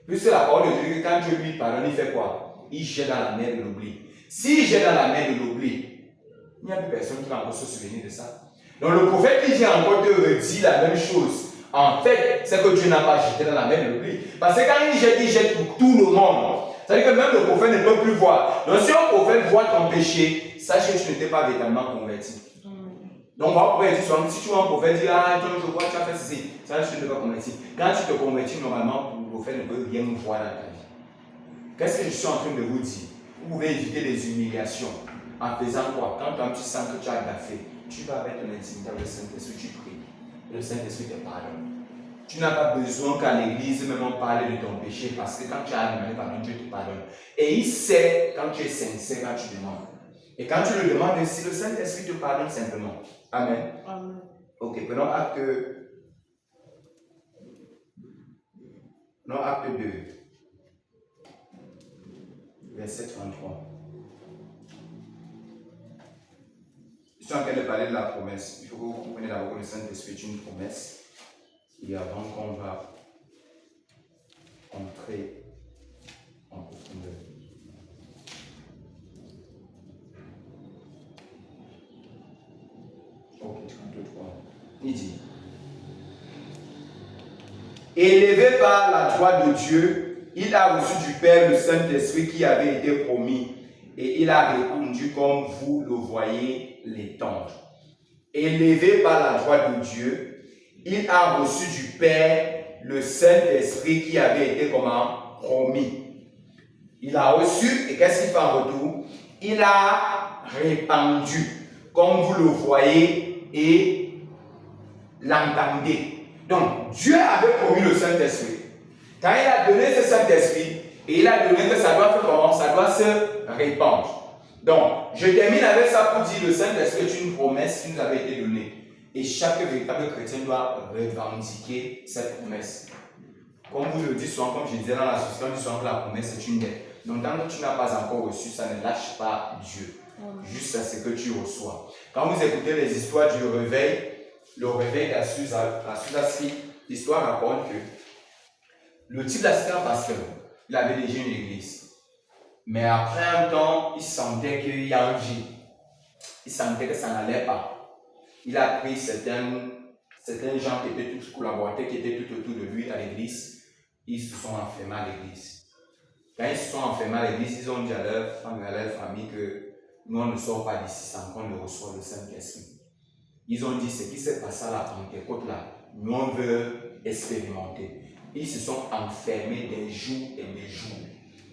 Puisque la parole de Dieu dit que quand Dieu lui pardonne, il fait quoi? Il jette dans la mer de l'oubli. S'il jette dans la mer de l'oubli, Il n'y a plus personne qui va encore se souvenir de ça. Donc le prophète qui vient encore te redit la même chose. En fait, c'est que Dieu n'a pas jeté dans la mer le pli. Parce que quand il jette pour tout le monde. C'est-à-dire que même le prophète ne peut plus voir. Donc si un prophète voit ton péché, sache que tu n'étais pas véritablement converti. Donc, si tu vois un prophète dire, ah, toi, je vois, tu as fait ceci, ça, tu ne peux pas convertir. Quand tu te convertis, normalement, le prophète ne peut rien voir dans ta vie. Qu'est-ce que je suis en train de vous dire? Vous pouvez éviter les humiliations en faisant quoi? Quand toi, tu sens que tu as gaffé, tu vas avec ton intimité avec le Saint-Esprit, tu pries. Et le Saint-Esprit te pardonne. Tu n'as pas besoin qu'à l'église même on parle de ton péché parce que quand tu as demandé pardon, Dieu te pardonne. Et il sait quand tu es sincère, quand tu demandes. Et quand tu le demandes, si le Saint-Esprit te pardonne simplement. Amen. Amen. Ok, prenons acte 2. Verset 33. Je suis en train de parler de la promesse. Il faut que vous compreniez d'abord que le Saint-Esprit est une promesse. Et avant qu'on va entrer en profondeur. Ok, 33. Il dit: élevé par la droite de Dieu, il a reçu du Père le Saint-Esprit qui avait été promis, et il a répondu comme vous le voyez l'étendre. Élevé par la droite de Dieu, il a reçu du Père le Saint-Esprit qui avait été comment? Promis. Il a reçu, et qu'est-ce qu'il fait en retour? Il a répandu, comme vous le voyez et l'entendez. Donc, Dieu avait promis le Saint-Esprit. Quand il a donné ce Saint-Esprit, et il a donné que ça doit faire comment? Ça doit se répandre. Donc, je termine avec ça pour dire le Saint-Esprit est une promesse qui nous avait été donnée. Et chaque véritable chrétien doit revendiquer cette promesse. Comme vous le dites souvent, comme je disais dans la société, on dit souvent que la promesse est une dette. Donc, tant que tu n'as pas encore reçu, ça ne lâche pas Dieu. Juste à ce que tu reçois. Quand vous écoutez les histoires du réveil, le réveil d'Azusa Street, l'histoire raconte que le type d'assisté un pasteur, il avait déjà une église. Mais après un temps, il sentait qu'il y a un vide. Il sentait que ça n'allait pas. Il a pris certains gens qui étaient tous collaborateurs, qui étaient tout autour de lui à l'église. Ils se sont enfermés à l'église. Quand ils se sont enfermés à l'église, ils ont dit à leur femme et à leur famille que nous, on ne sort pas d'ici sans qu'on ne reçoive le Saint-Esprit. Ils ont dit, ce qui s'est passé à la Pentecôte là, nous on veut expérimenter. Ils se sont enfermés des jours et des jours.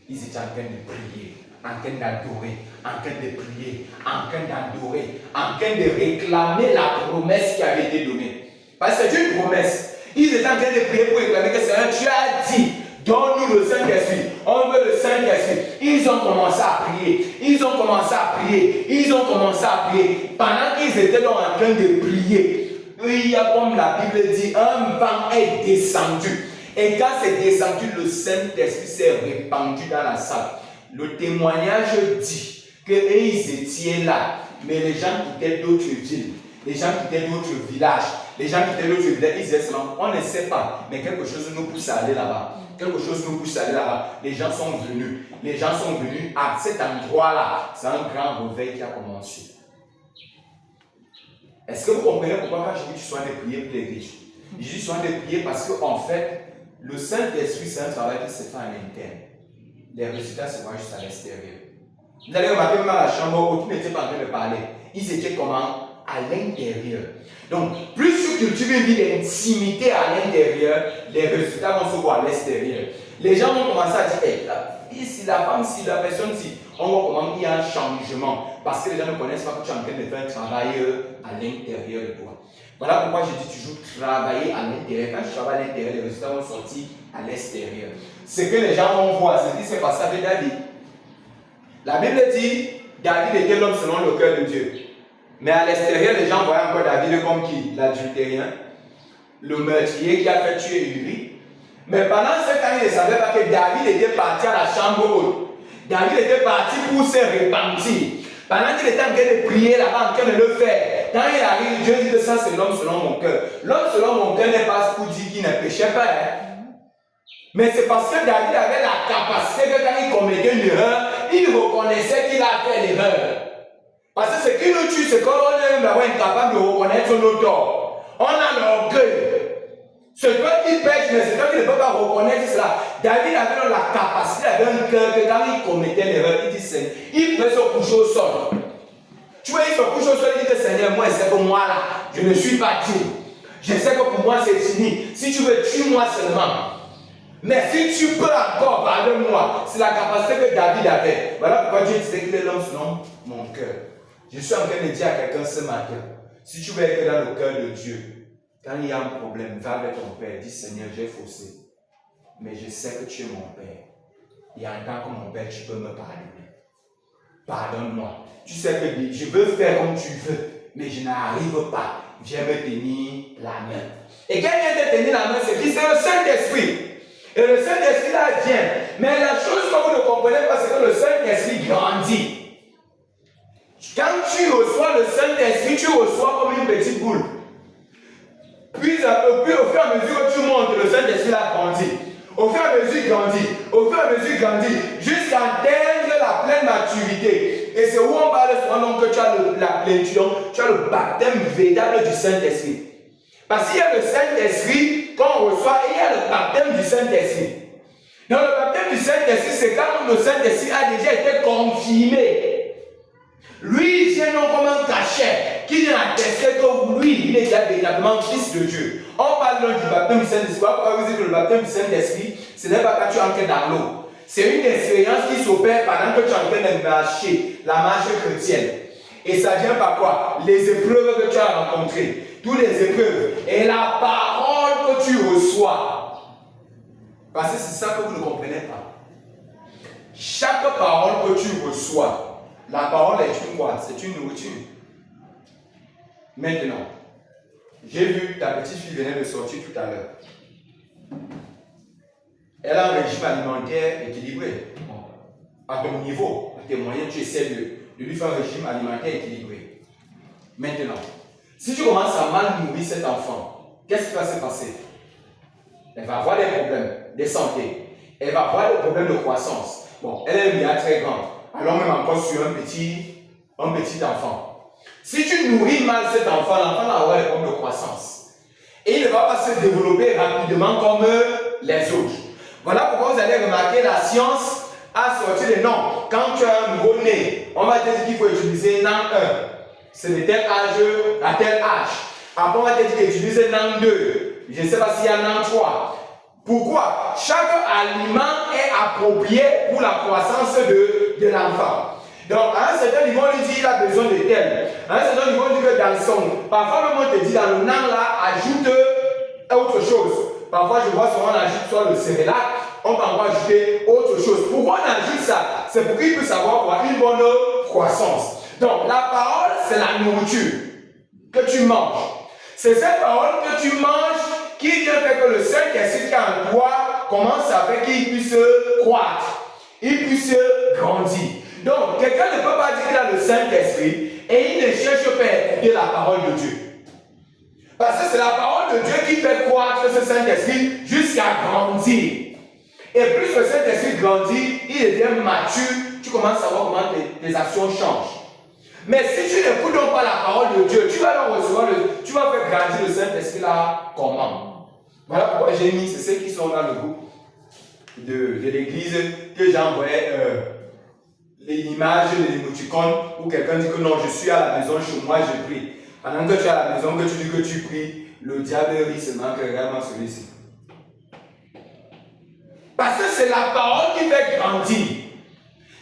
Ils étaient en train de prier, en train d'adorer, en train de prier, en train d'adorer, en train de réclamer la promesse qui avait été donnée. Parce que c'est une promesse. Ils étaient en train de prier pour réclamer que Seigneur, tu as dit, donne-nous le Saint-Esprit. On veut le Saint-Esprit. Ils ont commencé à prier. Ils ont commencé à prier. Ils ont commencé à prier. Pendant qu'ils étaient donc en train de prier, il y a, comme la Bible dit, un vent est descendu. Et quand c'est descendu, le Saint-Esprit s'est répandu dans la salle. Le témoignage dit qu'ils étaient là, mais les gens quittaient d'autres villes, les gens quittaient d'autres villages, les gens quittaient d'autres villages, ils disaient seulement, on ne sait pas, mais quelque chose nous pousse à aller là-bas. Quelque chose nous pousse à aller là-bas. Les gens sont venus. Les gens sont venus à cet endroit-là. C'est un grand réveil qui a commencé. Est-ce que vous comprenez pourquoi quand je dis que tu sois de prier pour les riches? Je dis sois de prier parce qu'en fait, le Saint-Esprit, c'est un travail qui se fait à l'interne. Les résultats se voient juste à l'extérieur. Vous allez remarquer même à la chambre où tu n'étais pas en train de parler. Ils étaient comment? À l'intérieur. Donc, plus tu cultives une vie d'intimité à l'intérieur, les résultats vont se voir à l'extérieur. Les gens vont commencer à dire, hey, si la femme, si la personne, si, on voit comment il y a un changement. Parce que les gens ne connaissent pas que tu es en train de faire un travail à l'intérieur de toi. Voilà pourquoi je dis toujours travailler à l'intérieur. Quand je travaille à l'intérieur, les résultats vont sortir à l'extérieur. Ce que les gens vont voir, c'est ce qui s'est passé avec David. La Bible dit, David était l'homme selon le cœur de Dieu. Mais à l'extérieur, les gens voyaient encore David comme qui? L'adultérien, le meurtrier qui a fait tuer Uri. Mais pendant ce temps, ils ne savaient pas que David était parti à la chambre haute. David était parti pour se repentir. Pendant qu'il était en train de prier là-bas, en train de le faire, quand il arrive, Dieu dit que ça c'est l'homme selon mon cœur. L'homme selon mon cœur n'est pas pour dire qu'il ne péchait pas. Mais c'est parce que David avait la capacité que quand il commettait une erreur, il reconnaissait qu'il a fait l'erreur. Parce que ce qui nous tue, c'est qu'on est incapable de reconnaître nos torts. On a l'orgueil. C'est toi qui pêche, mais c'est toi qui ne peut pas reconnaître cela. David avait la capacité, il avait un cœur que quand il commettait l'erreur, il dit Seigneur, il pouvait se coucher au sol. Tu vois, il se couche au sol, il dit Seigneur, moi, je sais que moi là, je ne suis pas Dieu. Je sais que pour moi c'est fini. Si tu veux, tue-moi seulement. Mais si tu peux encore, pardonne-moi. C'est la capacité que David avait. Voilà pourquoi Dieu disait qu'il est l'homme selon mon cœur. Je suis en train de dire à quelqu'un ce matin, si tu veux être dans le cœur de Dieu, quand il y a un problème, va avec ton Père, dis Seigneur, j'ai faussé. Mais je sais que tu es mon Père. Et en tant que mon Père, tu peux me pardonner. Pardonne-moi. Tu sais que je veux faire comme tu veux, mais je n'arrive pas. Viens me tenir la main. Et quand il vient te tenir la main, c'est qui? C'est le Saint-Esprit. Et le Saint-Esprit là vient. Mais la chose que vous ne comprenez pas, c'est que le Saint-Esprit grandit. Quand tu reçois le Saint-Esprit, tu reçois comme une petite boule. Puis au fur et à mesure que tu montes, le Saint-Esprit là grandit. Au fur et à mesure, il grandit. Au fur et à mesure, il grandit. Jusqu'à atteindre la pleine maturité. Et c'est où on parle souvent donc que tu as la plénitude, tu as le baptême véritable du Saint-Esprit. Parce qu'il y a le Saint-Esprit qu'on reçoit et il y a le baptême du Saint-Esprit. Donc le baptême du Saint-Esprit, c'est quand le Saint-Esprit a déjà été confirmé. Lui, il vient non comme un cachet qui vient attester que lui, il est déjà véritablement fils de Dieu. On parle donc du baptême du Saint-Esprit. Pourquoi vous dites que le baptême du Saint-Esprit, ce n'est pas quand tu entres dans l'eau. C'est une expérience qui s'opère pendant que tu es en train de marcher, la marche chrétienne. Et ça vient par quoi? Les épreuves que tu as rencontrées. Toutes les épreuves. Et la parole que tu reçois. Parce que c'est ça que vous ne comprenez pas. Chaque parole que tu reçois, la parole est une quoi? C'est une nourriture. Maintenant, j'ai vu ta petite fille venir de sortir tout à l'heure. Elle a un régime alimentaire équilibré. Bon, à ton niveau, à tes moyens, tu essaies de lui faire un régime alimentaire équilibré. Maintenant, si tu commences à mal nourrir cet enfant, qu'est-ce qui va se passer? Elle va avoir des problèmes de santé. Elle va avoir des problèmes de croissance. Bon, elle est bien très grande. Alors même encore sur un petit enfant. Si tu nourris mal cet enfant, l'enfant va avoir des problèmes de croissance. Et il ne va pas se développer rapidement comme les autres. Voilà pourquoi vous allez remarquer la science a sorti les noms. Quand tu as un nouveau-né, on va te dire qu'il faut utiliser NAN 1. C'est de tel âge à tel âge. Après, on va te dire d'utiliser NAN 2. Je ne sais pas s'il y a NAN 3. Pourquoi? Chaque aliment est approprié pour la croissance de l'enfant. Donc, à un certain niveau, on lui dit qu'il a besoin de tel. À un certain niveau, on dit que dans son. Parfois, même on te dit dans le NAN là, ajoute autre chose. Parfois, je vois souvent on ajoute soit le cérélac, on peut encore ajouter autre chose. Pourquoi on ajoute ça? C'est pour qu'il puisse avoir une bonne croissance. Donc, la parole, c'est la nourriture que tu manges. C'est cette parole que tu manges qui vient faire que le Saint-Esprit qui est en toi commence à faire qu'il puisse croître, il puisse grandir. Donc, quelqu'un ne peut pas dire qu'il a le Saint-Esprit et il ne cherche pas à écouter la parole de Dieu. Parce que c'est la parole de Dieu qui fait croître ce Saint-Esprit jusqu'à grandir. Et plus le Saint-Esprit grandit, il devient mature, tu commences à voir comment tes actions changent. Mais si tu n'écoutes donc pas la parole de Dieu, tu vas donc recevoir tu vas faire grandir le Saint-Esprit là comment? Voilà pourquoi j'ai mis, c'est ceux qui sont dans le groupe de l'église que j'ai envoyé l'image de l'émoticône où quelqu'un dit que non, je suis à la maison, chez moi je prie. Pendant que tu es à la maison, que tu dis que tu pries, le diable rit seulement que regarde-moi celui-ci. Parce que c'est la parole qui fait grandir.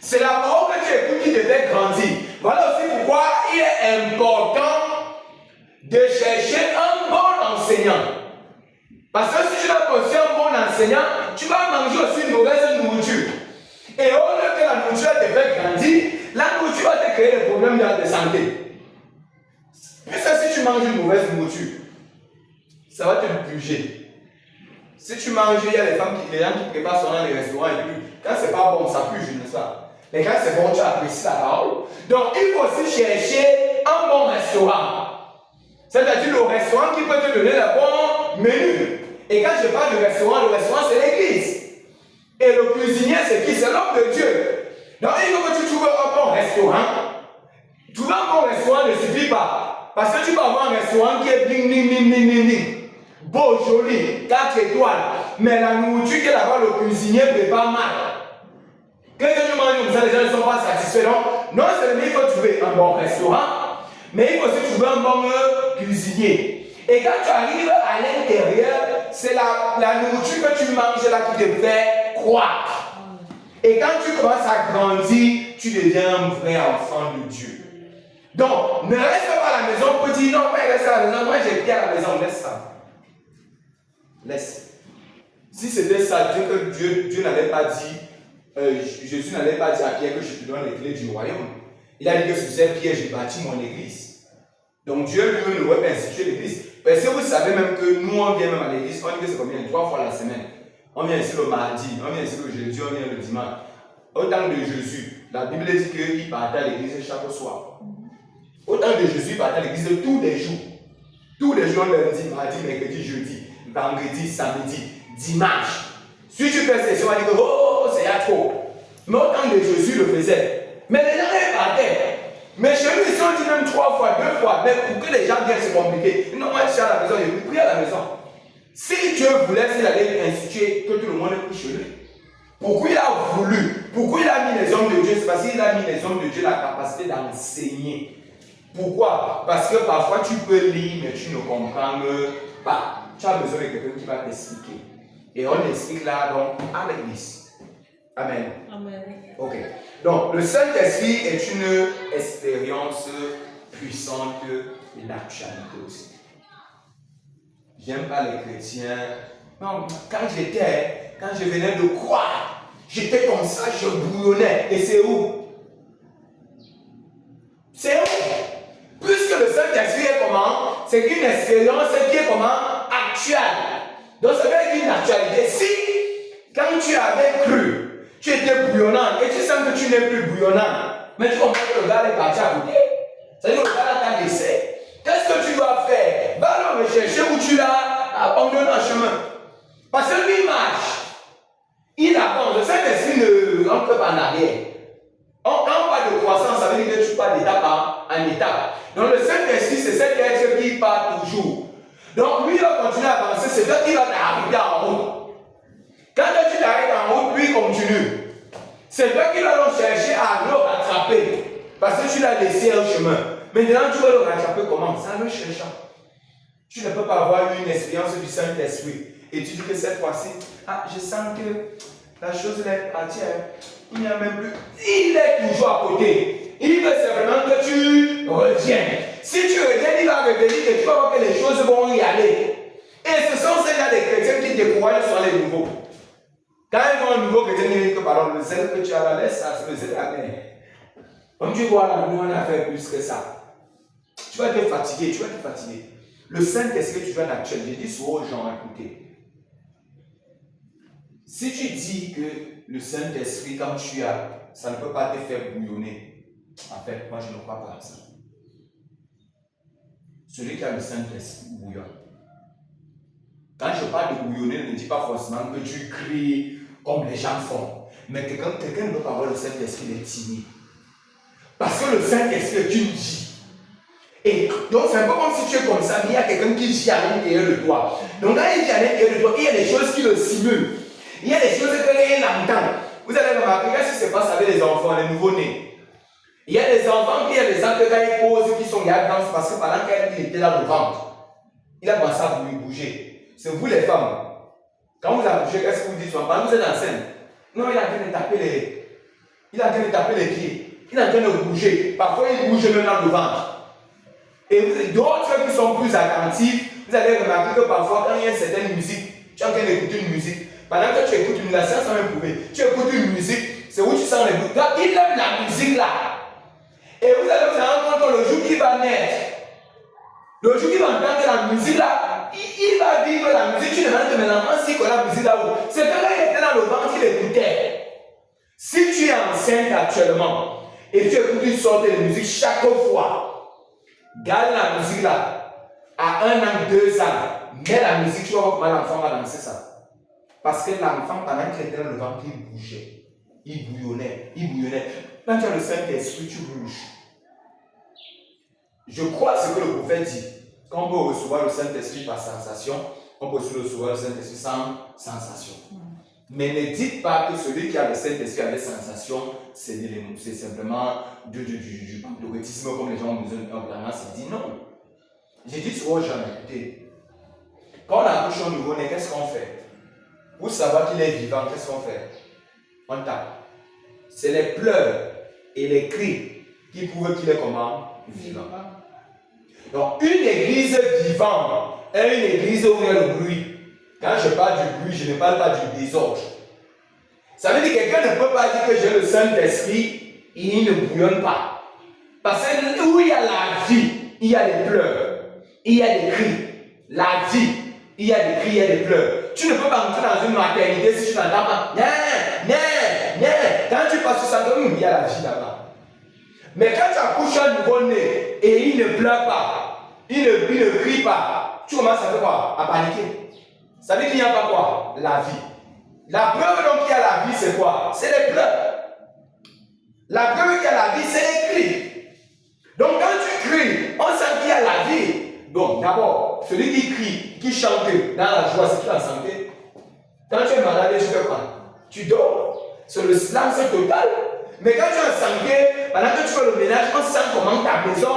C'est la parole que tu écoutes qui te fait grandir. Voilà aussi pourquoi il est important de chercher un bon enseignant. Parce que si tu n'as pas aussi un bon enseignant, tu vas manger aussi une mauvaise nourriture. Et au lieu que la nourriture te fait grandir, la nourriture va te créer des problèmes de santé. Puisque si tu manges une mauvaise nourriture, ça va te bouger. Si tu manges, il y a les gens qui préparent souvent dans les restaurants et puis quand c'est pas bon, ça pue, je ne sais pas. Mais quand c'est bon, tu apprécies la parole. Donc il faut aussi chercher un bon restaurant. C'est-à-dire le restaurant qui peut te donner le bon menu. Et quand je parle de restaurant, le restaurant c'est l'église. Et le cuisinier c'est qui? C'est l'homme de Dieu. Donc il faut que tu trouves un bon restaurant. Trouver un pas. Parce que tu vas avoir un restaurant qui est bling, bling, bling, bling, bling, bling. Beau, joli, 4 étoiles. Mais la nourriture qui est là-bas, le cuisinier prépare mal. Quand tu manges comme ça, les gens ne sont pas satisfaits. Donc, non seulement il faut trouver un bon restaurant, mais il faut aussi trouver un bon cuisinier. Et quand tu arrives à l'intérieur, c'est la nourriture que tu manges là qui te fait croître. Et quand tu commences à grandir, tu deviens un vrai enfant de Dieu. Donc, ne reste pas à la maison pour dire non, moi je reste à la maison, moi j'ai pris à la maison, laisse ça. Laisse. Si c'était ça, Dieu n'avait pas dit, Jésus n'avait pas dit à Pierre que je te donne les clés du royaume. Il a dit que sur cette pierre, j'ai bâti mon église. Donc Dieu lui-même ne veut pas instituer l'église. Parce que vous savez même que nous, on vient même à l'église, on dit que c'est combien? 3 fois la semaine. On vient ici le mardi, on vient ici le jeudi, on vient le dimanche. Au temps de Jésus, la Bible dit qu'il partait à l'église chaque soir. Au temps de Jésus, il partait à l'église tous les jours. Tous les jours, lundi, mardi, mercredi, jeudi, vendredi, samedi, dimanche. Si tu fais ces choses, on dit que oh, c'est trop. Mais au temps de Jésus, il le faisait. Mais les gens partaient. Mais chez lui, si on dit même 3 fois, 2 fois, mais pour que les gens viennent, c'est compliqué. Non, moi, je suis à la maison, je prie à la maison. Si Dieu voulait, s'il allait instituer que tout le monde prie chez lui. Pourquoi il a voulu? Pourquoi il a mis les hommes de Dieu? C'est parce qu'il a mis les hommes de Dieu la capacité d'enseigner. Pourquoi? Parce que parfois tu peux lire, mais tu ne comprends pas. Tu as besoin de quelqu'un qui va t'expliquer. Et on explique là donc à l'église. Amen. Amen. Ok. Donc, le Saint-Esprit est une expérience puissante de l'actualité aussi. J'aime pas les chrétiens. Non, quand je venais de croire, j'étais comme ça, je bouillonnais. Et c'est où? C'est où? Puisque le Saint-Esprit est comment? C'est une expérience qui est comment? Actuelle. Donc, ça veut dire une actualité. Si, quand tu avais cru, tu étais bouillonnant et tu sens que tu n'es plus bouillonnant, mais tu comprends que le gars est parti à côté. C'est-à-dire que le gars t'a laissé. Qu'est-ce que tu dois faire? Va le rechercher où tu l'as abandonné en chemin. Parce que lui, il marche. Il avance. Le Saint-Esprit ne rentre pas en arrière. Quand on parle de croissance, ça veut dire que tu pars d'étape en étape. Donc le Saint-Esprit, c'est cet être qui part toujours. Donc lui, il va continuer à avancer. C'est toi qui va t'arriver en route. Quand tu t'arrêtes en route, lui, il continue. C'est toi qui vas donc chercher à le rattraper. Parce que tu l'as laissé au chemin. Maintenant, tu vas le rattraper comment? C'est en le cherchant. Tu ne peux pas avoir une expérience du Saint-Esprit. Et tu dis que cette fois-ci, je sens que la chose est partie. Il n'y a même plus. Il est toujours à côté. Il veut simplement que tu reviennes. Si tu reviens, il va revenir et tu vas voir que les choses vont y aller. Et ce sont ces gens des chrétiens qui découragent sur les nouveaux. Quand ils voient un nouveau chrétien, ils disent que pardon, le zèle que tu as là, laisse ça, c'est le zèle à terre. Comme tu vois là, nous on a fait plus que ça. Tu vas te fatiguer, Le Saint-Esprit, tu vas l'actuel. Je dis souvent aux gens, écoutez. Si tu dis que le Saint-Esprit, quand tu as, ça ne peut pas te faire bouillonner. En fait, moi je ne crois pas à ça. Celui qui a le Saint-Esprit bouillonne. Quand je parle de bouillonner, ne dis pas forcément que tu cries comme les gens font. Mais quelqu'un ne peut pas avoir le Saint-Esprit, il est timide. Parce que le Saint-Esprit est une vie. Et donc c'est un peu comme si tu es comme ça, mais il y a quelqu'un qui vit à l'intérieur de toi. Donc quand il vit à l'intérieur de toi, il y a des choses qui le simulent. Il y a des choses qu'il entend. Vous allez remarquer, qu'est-ce qui se passe avec les enfants, les nouveau-nés? Il y a des enfants qui, il y a des enfants quand ils posent, qui sont gardés parce que pendant qu'il était dans le ventre, il a commencé à bouger. C'est vous les femmes. Quand vous accouchez, qu'est-ce que vous dites? Pendant que vous êtes enceinte. Non, il est en train de taper les pieds. Il est en train de bouger. Parfois, il bouge même dans le ventre. Et d'autres qui sont plus attentifs, vous allez remarquer que parfois, quand il y a une certaine musique, tu es en train d'écouter une musique. Pendant que tu écoutes une musique, la science a même prouvé. Tu écoutes une musique, c'est où tu sens les bruits. Donc, il aime la musique là. Et vous allez vous rendre compte que le jour qui va naître, le jour qui va entendre la musique là, il va vivre la musique. Tu demandes que mes enfants s'ils connaissent la musique là où. C'est quand il était dans le ventre qu'il écoutait. Si tu es enceinte actuellement et tu écoutes une sorte de musique chaque fois, garde la musique là. À 1 an, 2 ans, mets la musique, tu vas voir comment l'enfant va danser ça. Parce que l'enfant, pendant qu'il était dans le ventre, il bougeait. Il bouillonnait. Quand tu as le Saint-Esprit, tu bouges. Je crois ce que le prophète dit. Qu'on peut recevoir le Saint-Esprit par sensation, on peut aussi recevoir le Saint-Esprit sans sensation. Mais ne dites pas que celui qui a le Saint-Esprit avec sensation, c'est simplement du pantocratisme comme les gens ont besoin de se dit non. J'ai dit souvent aux gens, écoutez, quand on accouche un nouveau-né, qu'est-ce qu'on fait? Pour savoir qu'il est vivant, qu'est-ce qu'on fait? On tape. C'est les pleurs et les cris qui prouvent qu'il est comment? Vivant. Donc, une église vivante est une église où il y a le bruit. Quand je parle du bruit, je ne parle pas du désordre. Ça veut dire que quelqu'un ne peut pas dire que j'ai le Saint-Esprit et il ne bouillonne pas. Parce que où il y a la vie, il y a des pleurs, il y a des cris. La vie, il y a des cris, il y a des pleurs. Tu ne peux pas entrer dans une maternité si tu n'entends pas. Quand tu passes sur ça, il y a la vie là-bas. Mais quand tu accouches un nouveau-né et il ne pleure pas, il ne crie pas, tu commences à faire quoi? À paniquer. Ça veut dire qu'il n'y a pas quoi? La vie. La preuve donc qu'il y a la vie, c'est quoi? C'est les pleurs. La preuve qu'il y a la vie, c'est les cris. Donc quand tu cries, on sent qu'il y a la vie. Donc d'abord, celui qui crie, qui chante dans la joie, c'est qu'il est en santé. Quand tu es malade, tu fais quoi? Tu dors. C'est le silence total. Mais quand tu es en santé, pendant que tu fais le ménage, on sent comment ta maison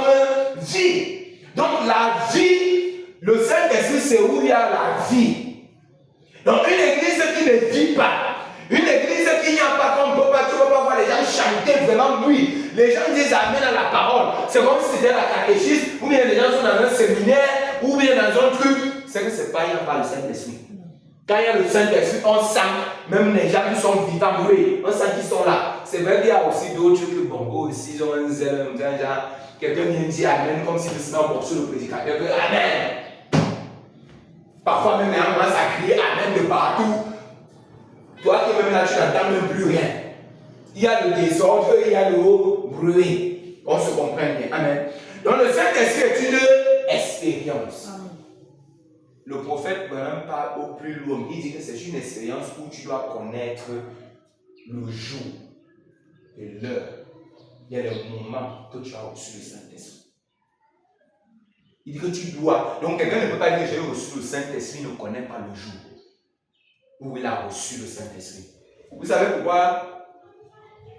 vit. Donc la vie, le Saint-Esprit, c'est où il y a la vie. Donc une église qui ne vit pas, une église qui n'y a pas, comme tu ne peux pas voir les gens chanter vraiment oui. Les gens disent amen à la parole. C'est comme si c'était la catéchisme, ou bien les gens sont dans un séminaire, ou bien dans un truc. C'est que c'est pas, il n'y a pas le Saint-Esprit. Quand il y a le Saint-Esprit, on sent, même les gens qui sont vivants, oui, on sent qu'ils sont là. C'est vrai qu'il y a aussi d'autres trucs que Bongo aussi, ils ont un zèle, quelqu'un vient dire amen, comme si c'était un morceau de prédicateur, amen. Parfois même, on commence à crier amen de partout. Toi qui même là, tu n'entends même plus rien. Il y a le désordre, il y a le bruit. On se comprend bien. Amen. Donc le Saint-Esprit est une expérience. Amen. Le prophète Branham parle au plus loin. Il dit que c'est une expérience où tu dois connaître le jour et l'heure. Il y a le moment que tu as reçu le Saint-Esprit. Il dit que tu dois. Donc quelqu'un ne peut pas dire que j'ai reçu le Saint-Esprit, il ne connaît pas le jour où il a reçu le Saint-Esprit. Vous savez pourquoi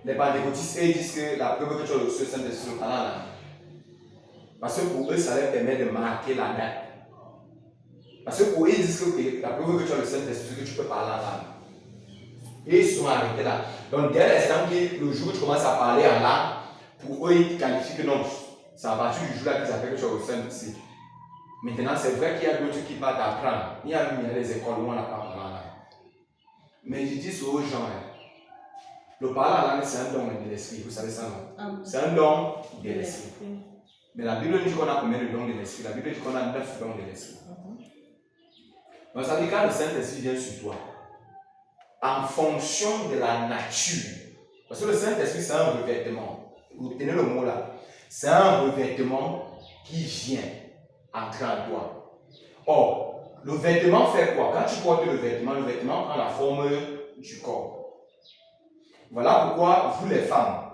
les pentecôtistes disent que la preuve que tu as reçu le Saint-Esprit, c'est là. Parce que pour eux, ça leur permet de marquer la date. Parce que pour eux, ils disent que la preuve que tu as le Saint-Esprit, c'est que tu peux parler en langue. Et ils sont arrêtés là. Donc dès l'instant que le jour où tu commences à parler en langue, pour eux, ils qualifient que non. C'est à partir du jour là qu'ils appellent que tu as reçu le Saint-Esprit. Maintenant, c'est vrai qu'il y a d'autres qui partent apprendre. Il y a même les écoles où on apprend en langue. Mais je dis aux gens, le parler en langue, c'est un don de l'esprit. Vous savez ça, non? C'est un don de l'esprit. Mais la Bible dit qu'on a combien de dons de l'esprit? La Bible dit qu'on a 9 dons de l'esprit. Donc ça veut dire quand le Saint-Esprit vient sur toi, en fonction de la nature, parce que le Saint-Esprit c'est un revêtement. Vous tenez le mot là. C'est un revêtement qui vient entrer en toi. Or, le vêtement fait quoi? Quand tu portes le vêtement prend la forme du corps. Voilà pourquoi, vous les femmes,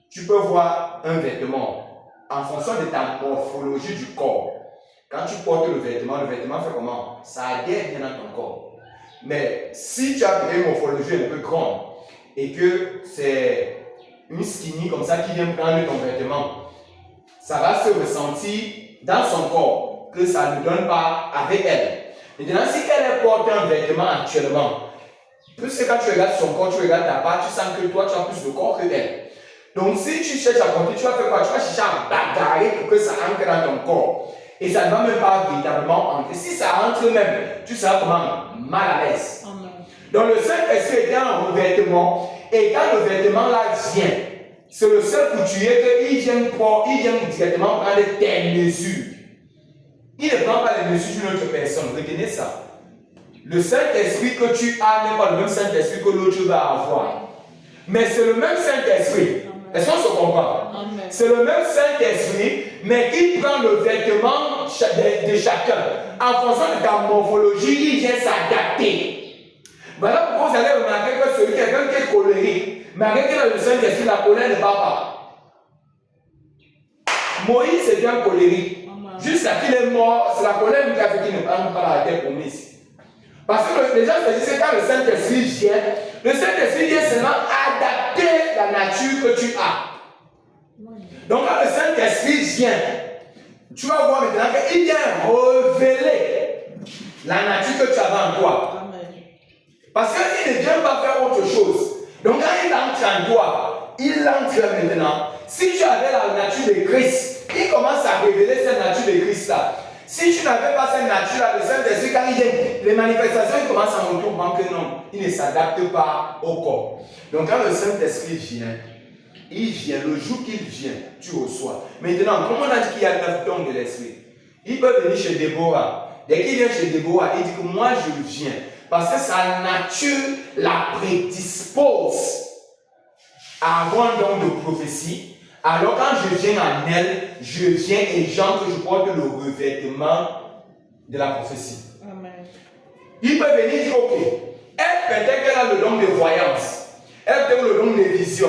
tu peux voir un vêtement en fonction de ta morphologie du corps. Quand tu portes le vêtement fait comment? Ça adhère bien dans ton corps. Mais si tu as une morphologie un peu grande et que c'est une skinny comme ça qui vient prendre ton vêtement, ça va se ressentir dans son corps que ça ne donne pas avec elle. Maintenant, si elle porte un vêtement actuellement, puisque quand tu regardes son corps, tu regardes ta part, tu sens que toi tu as plus de corps que elle. Donc si tu cherches à porter, tu vas faire quoi? Tu vas chercher à bagarrer pour que ça entre dans ton corps. Et ça ne va même pas véritablement entrer. Si ça entre même, tu seras comment? Mal à l'aise. Donc le Saint-Esprit est un revêtement. Et quand le vêtement là vient, c'est le seul couturier qu'il vient directement prendre tes mesures. Il ne prend pas les mesures d'une autre personne. Retenez ça. Le Saint-Esprit que tu as n'est pas le même Saint-Esprit que l'autre va avoir. Mais c'est le même Saint-Esprit. Est-ce qu'on se comprend? C'est le même Saint-Esprit, mais qui prend le vêtement de chacun. En fonction de ta morphologie, il vient s'adapter. Voilà pourquoi vous allez remarquer que quelqu'un qui est colérique, malgré qu'il a le Saint-Esprit, la colère ne va pas. Moïse était un colérique. Jusqu'à qu'il est mort, c'est la colère qui a fait qu'il ne prend pas la terre promise. Parce que les gens se disent que quand le Saint-Esprit vient, le Saint-Esprit vient seulement adapter la nature que tu as. Donc quand le Saint-Esprit vient, tu vas voir maintenant qu'il vient révéler la nature que tu avais en toi. Parce qu'il ne vient pas faire autre chose. Donc quand il entre en toi, il entre maintenant. Si tu avais la nature de Christ, il commence à révéler cette nature de Christ là. Si tu n'avais pas cette nature-là, le Saint-Esprit, quand il vient, les manifestations, il commence à montrer au monde que non, il ne s'adapte pas au corps. Donc quand le Saint-Esprit vient, il vient, le jour qu'il vient, tu reçois. Maintenant, comme on a dit qu'il y a 9 dons de l'Esprit, il peut venir chez Déborah. Dès qu'il vient chez Déborah, il dit que moi je viens. Parce que sa nature la prédispose à avoir un don de prophétie. Alors quand je viens en elle, je viens et j'entre, je porte le revêtement de la prophétie. Amen. Il peut venir dire, ok, elle peut-être qu'elle a le don de voyance, elle peut-être le don de vision.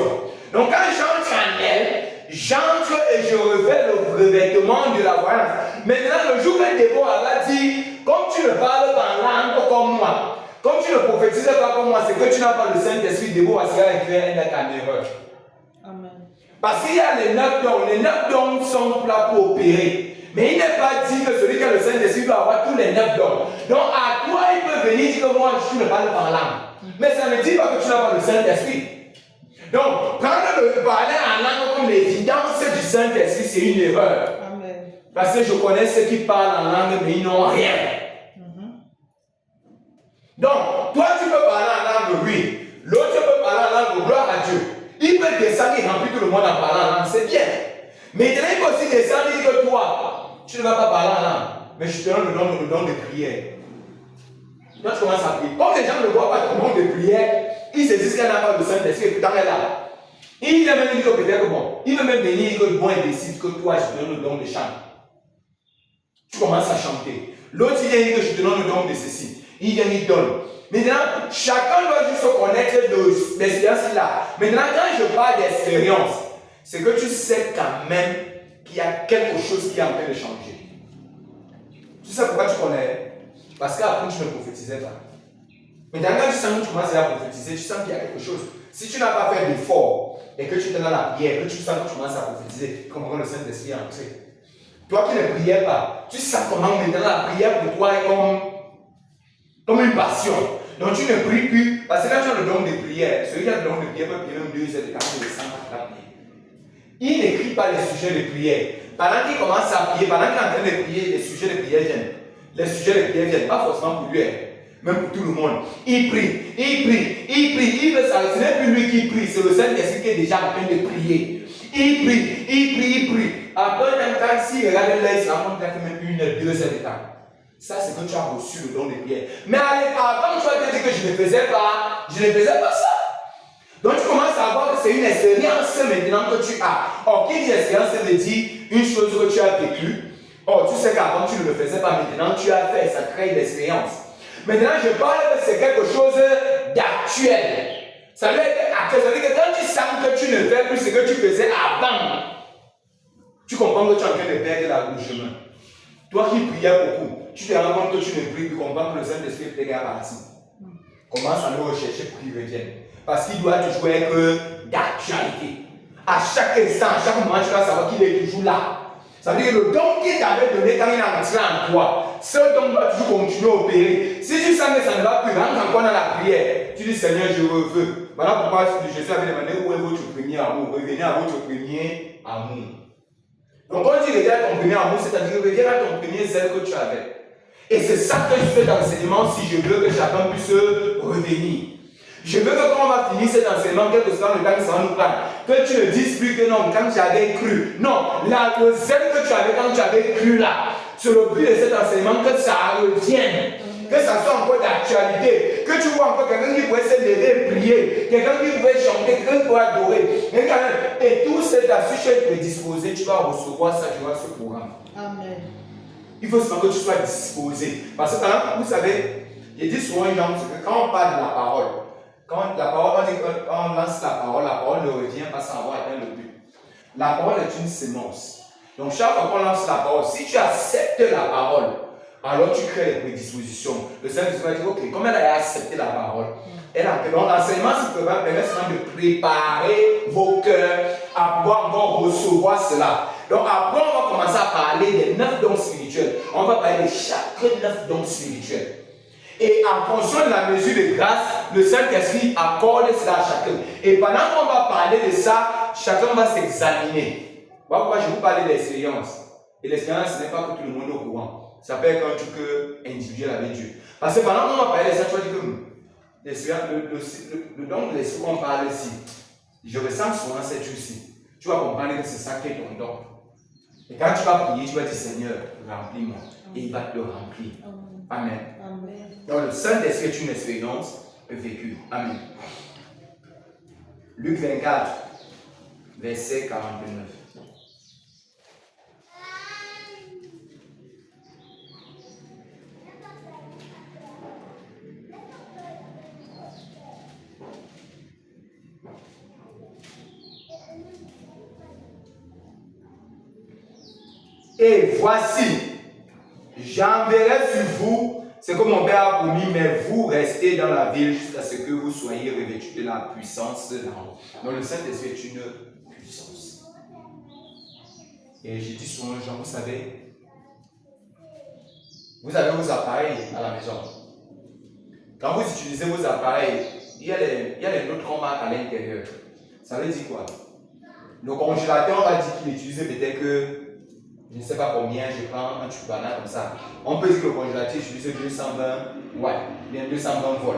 Donc quand j'entre en elle, j'entre et je revêt le revêtement de la voyance. Maintenant, le jour où Déborah va dire, comme tu ne parles pas en langue comme moi, comme tu ne prophétises pas comme moi, c'est que tu n'as pas le Saint-Esprit. Déborah sera écrit un acte en erreur. Amen. Parce qu'il y a les 9 dons. Les 9 dons sont là pour opérer. Mais il n'est pas dit que celui qui a le Saint-Esprit va avoir tous les 9 dons. Donc à toi, il peut venir dire que moi, tu ne parles pas en langue. Mais ça ne dit pas que tu n'as pas le Saint-Esprit. Donc, prendre le parler en langue comme l'évidence du Saint-Esprit, c'est une erreur. Amen. Parce que je connais ceux qui parlent en langue, mais ils n'ont rien. Donc, toi, tu peux parler en langue, oui. L'autre peut parler en langue, gloire à Dieu. Il peut descendre et remplir tout le monde en parlant en langue, c'est bien. Mais il peut aussi descendre et dire que toi, tu ne vas pas parler en langue, mais je te donne le don de prière. Toi, tu commences à prier. Comme les gens ne voient pas ton don de prière, ils se disent qu'elle n'a pas de Saint-Esprit, et pourtant elle est là. Il a même dit que peut-être bon, il veut même venir que bon, il décide que toi, je te donne le don de chant. Tu commences à chanter. L'autre, il vient dire que je te donne le don de ceci. Il vient, il donne. Maintenant, chacun doit juste se connaître de l'expérience là. Maintenant, quand je parle d'expérience, c'est que tu sais quand même qu'il y a quelque chose qui est en train de changer. Tu sais pourquoi tu connais? Parce qu'après, tu ne prophétisais pas. Maintenant, quand tu sens que tu commences à prophétiser, tu sens qu'il y a quelque chose. Si tu n'as pas fait d'effort et que tu es dans la prière, que tu sens que tu commences à prophétiser, comment le Saint-Esprit est entré. Toi qui ne priais pas, tu sens comment maintenant la prière pour toi est comme une passion. Donc tu ne pries plus, parce que quand tu as le don de prière, celui qui a le don de prière peut prier même 2 heures de temps de sang pour la prière. Il n'écrit pas les sujets de prière. Pendant qu'il commence à prier, pendant qu'il est en train de prier, les sujets de prière viennent. Les sujets de prière viennent, pas forcément pour lui, même pour tout le monde. Il prie, il prie, il prie, il veut s'arrêter. Ce n'est plus lui qui prie, c'est le Saint-Esprit qui est déjà en train de prier. Il prie, il prie, il prie. Après un temps, s'il regarde là, il se rend compte qu'il a fait même 1 heure, 2 heures de temps. Ça, c'est que tu as reçu le don de prière. Mais avant, tu as dit que je ne faisais pas ça. Donc, tu commences à voir que c'est une expérience maintenant que tu as. Or, qui dit expérience, ça veut dire une chose que tu as vécue. Or, tu sais qu'avant, tu ne le faisais pas, maintenant, tu as fait, ça crée l'expérience. Maintenant, je parle que c'est quelque chose d'actuel. Ça veut dire actuel. Ça veut dire que quand tu sens que tu ne fais plus ce que tu faisais avant, tu comprends que tu es en train de perdre le chemin. Toi qui priais beaucoup, tu te rends compte que tu ne pries plus, comprends que le Saint-Esprit est déjà parti. Commence à le rechercher pour qu'il revienne. Parce qu'il doit toujours être d'actualité. À chaque instant, à chaque moment, tu vas savoir qu'il est toujours là. Ça veut dire que le don qu'il t'avait donné quand il est entré en toi, ce don doit toujours continuer à opérer. Si tu sens que ça ne va plus, rentre encore dans la prière. Tu dis Seigneur, je veux. Voilà pourquoi Jésus avait demandé où est votre premier amour. Revenez à votre premier amour. Donc quand tu reviens à ton premier amour, c'est-à-dire reviens à ton premier zèle que tu avais. Et c'est ça que je fais d'enseignement si je veux que chacun puisse revenir. Je veux que quand on va finir cet enseignement, quel que soit le temps que ça va nous prendre, que tu ne dises plus que non, quand tu avais cru. Non, le zèle que tu avais quand tu avais cru là, c'est le but de cet enseignement, que ça revienne. Que ça soit encore d'actualité. Que tu vois encore quelqu'un qui pourrait se lever et prier. Quelqu'un qui pourrait chanter, quelqu'un qui pourrait adorer. Et tout cet astuce, tu es prédisposé, tu vas recevoir ça durant ce programme. Amen. Il faut seulement que tu sois disposé. Parce que par exemple, vous savez, je dis souvent aux gens que quand on parle de la parole, quand la parole, on lance la parole ne revient pas sans avoir atteint le but. La parole est une sémence. Donc chaque fois qu'on lance la parole, si tu acceptes la parole, alors tu crées les prédispositions. Le Saint-Esprit va dire, ok, comme elle a accepté la parole, donc l'enseignement va permettre de préparer vos cœurs à pouvoir encore recevoir cela. Donc après, on va commencer à parler des 9 dons spirituels. On va parler de chaque 9 dons spirituels. Et en fonction de la mesure de grâce, le Saint-Esprit accorde cela à chacun. Et pendant qu'on va parler de ça, chacun va s'examiner. Voilà pourquoi je vous parle de l'expérience. Et l'expérience, ce n'est pas que tout le monde est au courant. Ça peut être un truc individuel avec Dieu. Parce que pendant qu'on va parler de ça, tu vas dire que le don de l'esprit qu'on parle ici, je ressens souvent cette chose-ci. Tu vas comprendre que c'est ça qui est ton don. Et quand tu vas prier, tu vas dire Seigneur, remplis-moi. Et il va te le remplir. Amen. Amen. Donc le Saint-Esprit est une expérience vécue. Amen. Luc 24, verset 49. Et voici, j'enverrai sur vous ce que mon Père a promis, mais vous restez dans la ville jusqu'à ce que vous soyez revêtus de la puissance de l'en haut. Donc le Saint-Esprit est une puissance. Et j'ai dit souvent aux gens, vous savez, vous avez vos appareils à la maison. Quand vous utilisez vos appareils, il y a les autres marques à l'intérieur. Ça veut dire quoi? Le congélateur, on va dire qu'il utilise peut-être que je ne sais pas combien, je prends un tube banal comme ça. On peut dire que le congélateur utilise 220 watts, bien 220 volts.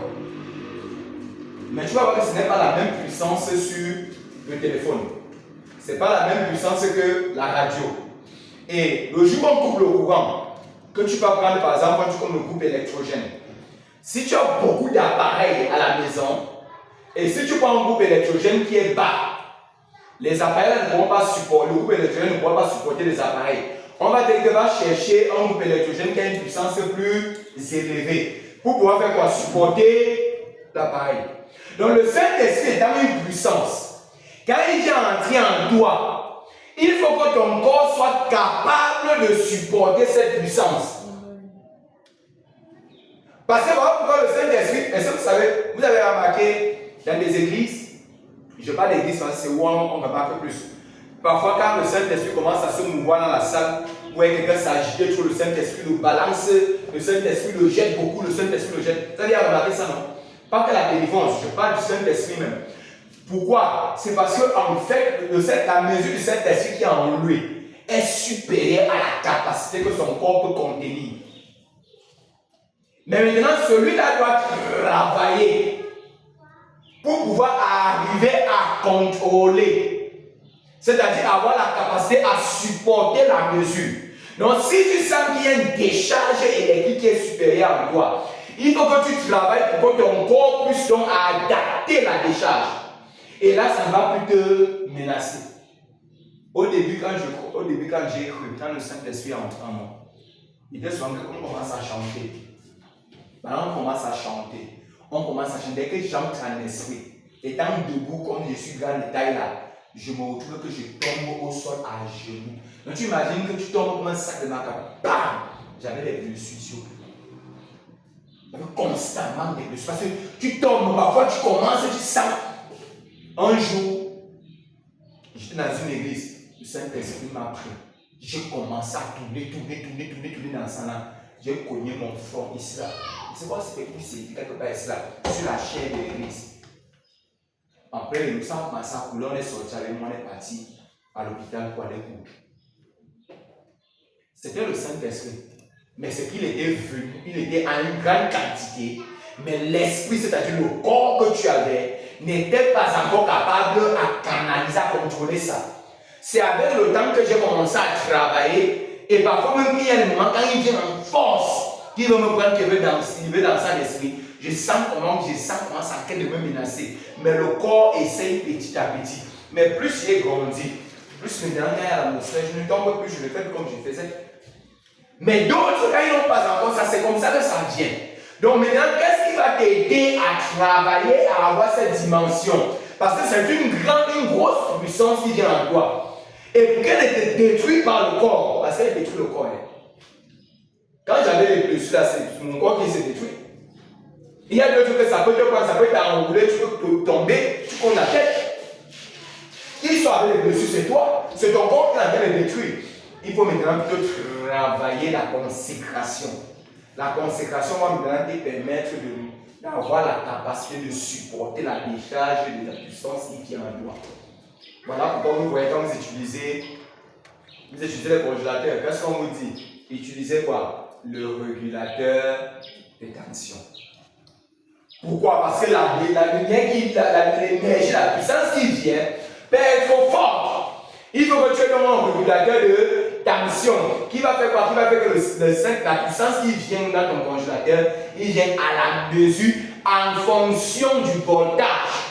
Mais tu vas voir que ce n'est pas la même puissance sur le téléphone. Ce n'est pas la même puissance que la radio. Et le jour où on coupe le courant, que tu vas prendre par exemple comme le groupe électrogène, si tu as beaucoup d'appareils à la maison, et si tu prends un groupe électrogène qui est bas, les appareils ne pourront pas supporter, le groupe électrogène ne pourra pas supporter les appareils. On va dire que va chercher un groupe électrogène qui a une puissance plus élevée pour pouvoir faire quoi? Supporter l'appareil. Donc le Saint-Esprit est dans une puissance. Quand il vient entrer en toi, il faut que ton corps soit capable de supporter cette puissance. Parce que voilà pourquoi le Saint-Esprit, est-ce que vous savez, vous avez remarqué dans des églises, je parle d'église parce que c'est où on remarque plus. Parfois, quand le Saint-Esprit commence à se mouvoir dans la salle, où quelqu'un s'agite trop, le Saint-Esprit le balance, le Saint-Esprit le jette beaucoup, le Saint-Esprit le jette. Vous avez remarqué ça, non? Pas que la délivrance, je parle du Saint-Esprit même. Pourquoi? C'est parce que en fait, la mesure du Saint-Esprit qui est en lui est supérieure à la capacité que son corps peut contenir. Mais maintenant, celui-là doit travailler pour pouvoir arriver à contrôler, c'est-à-dire avoir la capacité à supporter la mesure. Donc si tu sens qu'il y a une décharge électrique qui est supérieure à toi, il faut que tu travailles pour que ton corps puisse donc adapter la décharge. Et là, ça ne va plus te menacer. Au début, quand j'ai cru, quand le Saint-Esprit est entré en moi, il était souvent qu'on commence à chanter. Maintenant, on commence à chanter. On commence à chanter. Dès que j'entre en esprit, étant debout comme je suis grand de taille là, je me retrouve que je tombe au sol à genoux. Donc tu imagines que tu tombes comme un sac de macabre. Bam! J'avais des blessures. J'avais constamment des blessures. Parce que tu tombes, parfois tu commences, tu sens. Un jour, j'étais dans une église, le Saint-Esprit m'a pris. J'ai commencé à tourner dans ça là. J'ai cogné mon front ici là. C'est quoi c'était plus c'est quelque part ici là, sur la chair de l'église. Après, nous sommes passés à couler, on est sorti avec moi, on est parti à l'hôpital pour aller courir. C'était le Saint-Esprit. Mais c'est qu'il était venu, il était en une grande quantité. Mais l'esprit, c'est-à-dire le corps que tu avais, n'était pas encore capable à canaliser, à contrôler ça. C'est avec le temps que j'ai commencé à travailler. Et parfois même il y a des moments quand il vient en force, il veut me prendre, il veut danser l'esprit. Je sens comment ça en train de me menacer. Mais le corps essaye petit à petit. Mais plus j'ai grandi, plus maintenant quand il y a l'atmosphère, je ne tombe plus, je le fais comme je faisais. Mais d'autres, quand ils n'ont pas encore ça, c'est comme ça que ça vient. Donc maintenant, qu'est-ce qui va t'aider à travailler, à avoir cette dimension? Parce que c'est une grosse puissance qui vient en toi. Et pour qu'elle était détruite par le corps, parce qu'elle détruit le corps. Quand j'avais les blessures là, c'est mon corps qui s'est détruit. Il y a d'autres que ça peut te prendre, ça peut t'enrouler, tu peux tomber, tu prends la tête. Ils sont avec les blessures, c'est toi. C'est ton corps qui est en train de détruire. Il faut maintenant plutôt travailler la consécration. La consécration va maintenant te permettre d'avoir la capacité de supporter la décharge de la puissance qui vient en toi. Voilà pourquoi vous voyez quand vous utilisez les congélateurs. Qu'est-ce qu'on vous dit? Utilisez quoi? Le régulateur de tension. Pourquoi? Parce que l'énergie, la puissance qui vient peut être trop forte. Il faut que tu aies un régulateur de tension. Qui va faire quoi? Qui va faire que la puissance qui vient dans ton congélateur, il vient à la mesure en fonction du voltage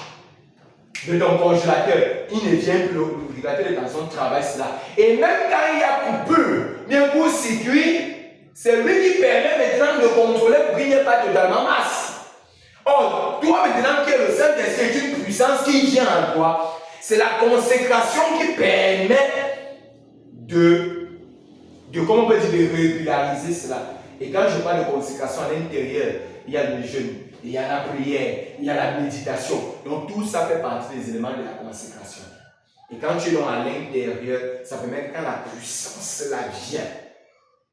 de ton congélateur. Il ne vient plus, le régulateur de tension travaille cela. Et même quand il y a coupure, bien court-circuit, c'est lui qui permet maintenant de contrôler pour qu'il n'y ait pas totalement masse. Or, toi maintenant qui es le Saint-Esprit, c'est une puissance qui vient en toi. C'est la consécration qui permet comment on peut dire, de régulariser cela. Et quand je parle de consécration à l'intérieur, il y a le jeûne, il y a la prière, il y a la méditation. Donc tout ça fait partie des éléments de la consécration. Et quand tu es dans à l'intérieur, ça permet que quand la puissance là vient,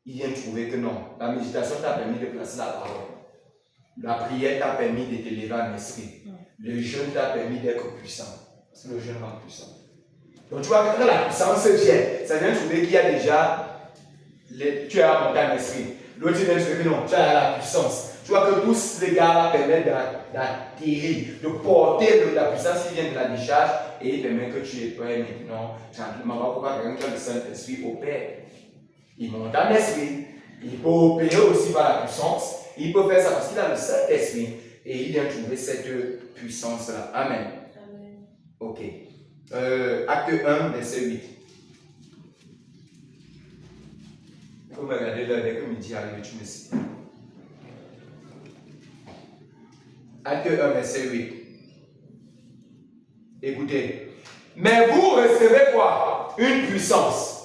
il vient trouver que non. La méditation t'a permis de placer la parole. La prière t'a permis de t'élever en esprit. Le jeûne t'a permis d'être puissant. Parce que le jeûne rend puissant. Donc tu vois que quand la puissance vient, ça vient trouver qu'il y a déjà, tu as monté en esprit. L'autre vient trouver que non, tu as la puissance. Tu vois que tous les gars permettent d'atterrir, de porter la puissance qui vient de la décharge et il permet que tu es prêt maintenant, tranquillement. Pourquoi quelqu'un qui a le Saint-Esprit opère? Il monte en esprit, il peut opérer aussi par la puissance. Il peut faire ça parce qu'il a le Saint-Esprit et il vient trouver cette puissance-là. Amen. Amen. Ok. Acte 1, verset 8. Il faut me regarder là, dès que midi arrive, tu me sais. Acte 1, verset 8. Écoutez. Mais vous recevez quoi? Une puissance.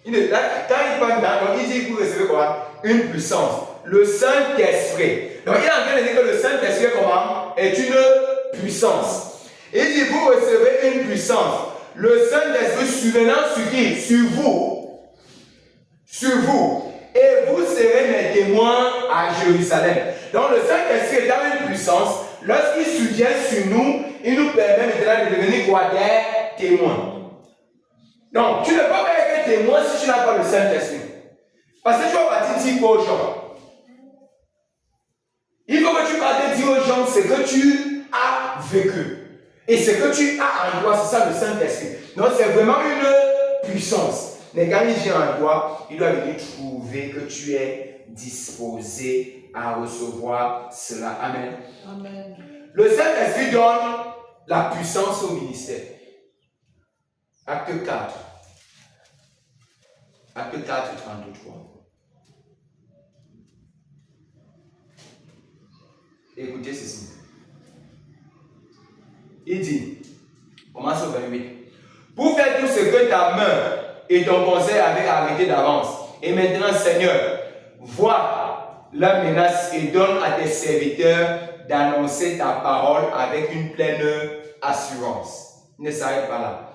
Quand il parle donc il dit que vous recevez quoi? Une puissance. Le Saint-Esprit. Donc il est en train de dire que le Saint-Esprit est une puissance. Il dit vous recevez une puissance. Le Saint-Esprit survenant sur qui? Sur vous. Sur vous. Et vous serez mes témoins à Jérusalem. Donc le Saint-Esprit étant une puissance, lorsqu'il survient sur nous, il nous permet maintenant de devenir quoi? Des témoins. Donc tu ne peux pas être témoin si tu n'as pas le Saint-Esprit. Parce que tu vas partir dire quoi aux gens? Il faut que tu partes dire aux gens ce que tu as vécu. Et ce que tu as en toi, c'est ça le Saint-Esprit. Donc c'est vraiment une puissance. Mais quand il vient en toi, il doit venir trouver que tu es disposé à recevoir cela. Amen. Amen. Le Saint-Esprit donne la puissance au ministère. Acte 4. Acte 4, 33. Écoutez ceci. Il dit, commence au 28. Pour faire tout ce que ta main et ton conseil avaient arrêté d'avance. Et maintenant, Seigneur, vois la menace et donne à tes serviteurs d'annoncer ta parole avec une pleine assurance. Ne s'arrête pas là.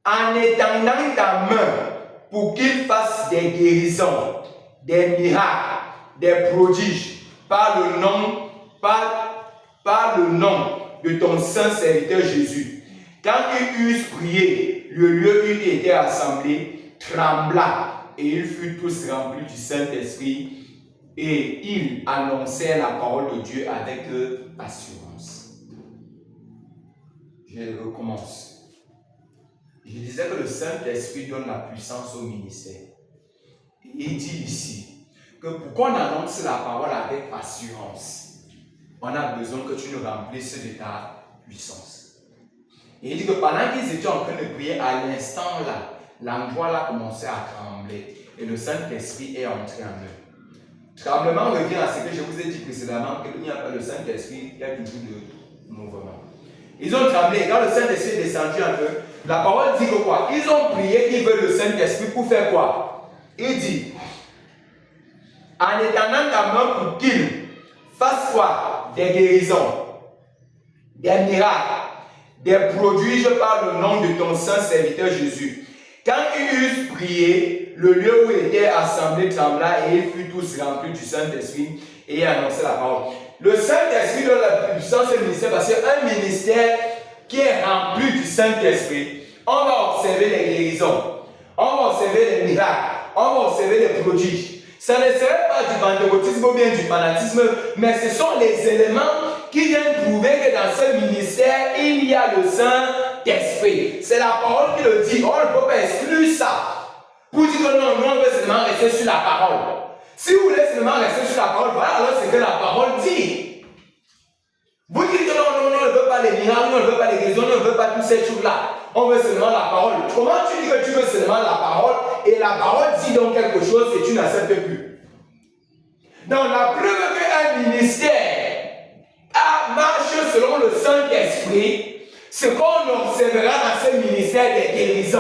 En étendant ta main pour qu'il fasse des guérisons, des miracles, des prodiges, par le nom de ton saint serviteur Jésus. Quand ils eussent prié, le lieu où ils étaient assemblés trembla et ils furent tous remplis du Saint-Esprit et ils annoncèrent la parole de Dieu avec assurance. Je recommence. Je disais que le Saint-Esprit donne la puissance au ministère. Il dit ici que pour qu'on annonce la parole avec assurance, on a besoin que tu nous remplisses de ta puissance. Et il dit que pendant qu'ils étaient en train de prier, à l'instant là, l'endroit là commençait à trembler. Et le Saint-Esprit est entré en eux. Tremblement revient à ce que je vous ai dit précédemment, qu'il n'y a pas le Saint-Esprit, il y a toujours de mouvement. Ils ont tremblé. Et quand le Saint-Esprit est descendu en eux, La parole dit que quoi? Ils ont prié qu'ils veulent le Saint-Esprit pour faire quoi? Il dit, en étendant ta main pour qu'ils fassent quoi? Des guérisons, des miracles, des prodiges par le nom de ton saint serviteur Jésus. Quand ils eurent prié, le lieu où ils étaient assemblés trembla et ils furent tous remplis du Saint-Esprit et annonçaient la parole. Le Saint-Esprit donne la puissance au ministère parce qu'un ministère qui est rempli du Saint-Esprit, on va observer les guérisons, on va observer les miracles, on va observer les prodiges. Ça ne serait pas du pentecôtisme ou bien du fanatisme, mais ce sont les éléments qui viennent prouver que dans ce ministère, il y a le Saint-Esprit. C'est la parole qui le dit. On ne peut pas exclure ça. Pour dire que non, nous on veut seulement rester sur la parole. Si vous voulez seulement rester sur la parole, voilà alors c'est que la parole dit. Vous dites que non, on ne veut pas les miracles, on ne veut pas les guérisons, on ne veut pas toutes ces choses-là. On veut seulement la parole. Comment tu dis que tu veux seulement la parole et la parole dit donc quelque chose que tu n'acceptes plus? Donc la preuve qu'un ministère marche selon le Saint-Esprit, ce qu'on observera dans ce ministère des guérisons,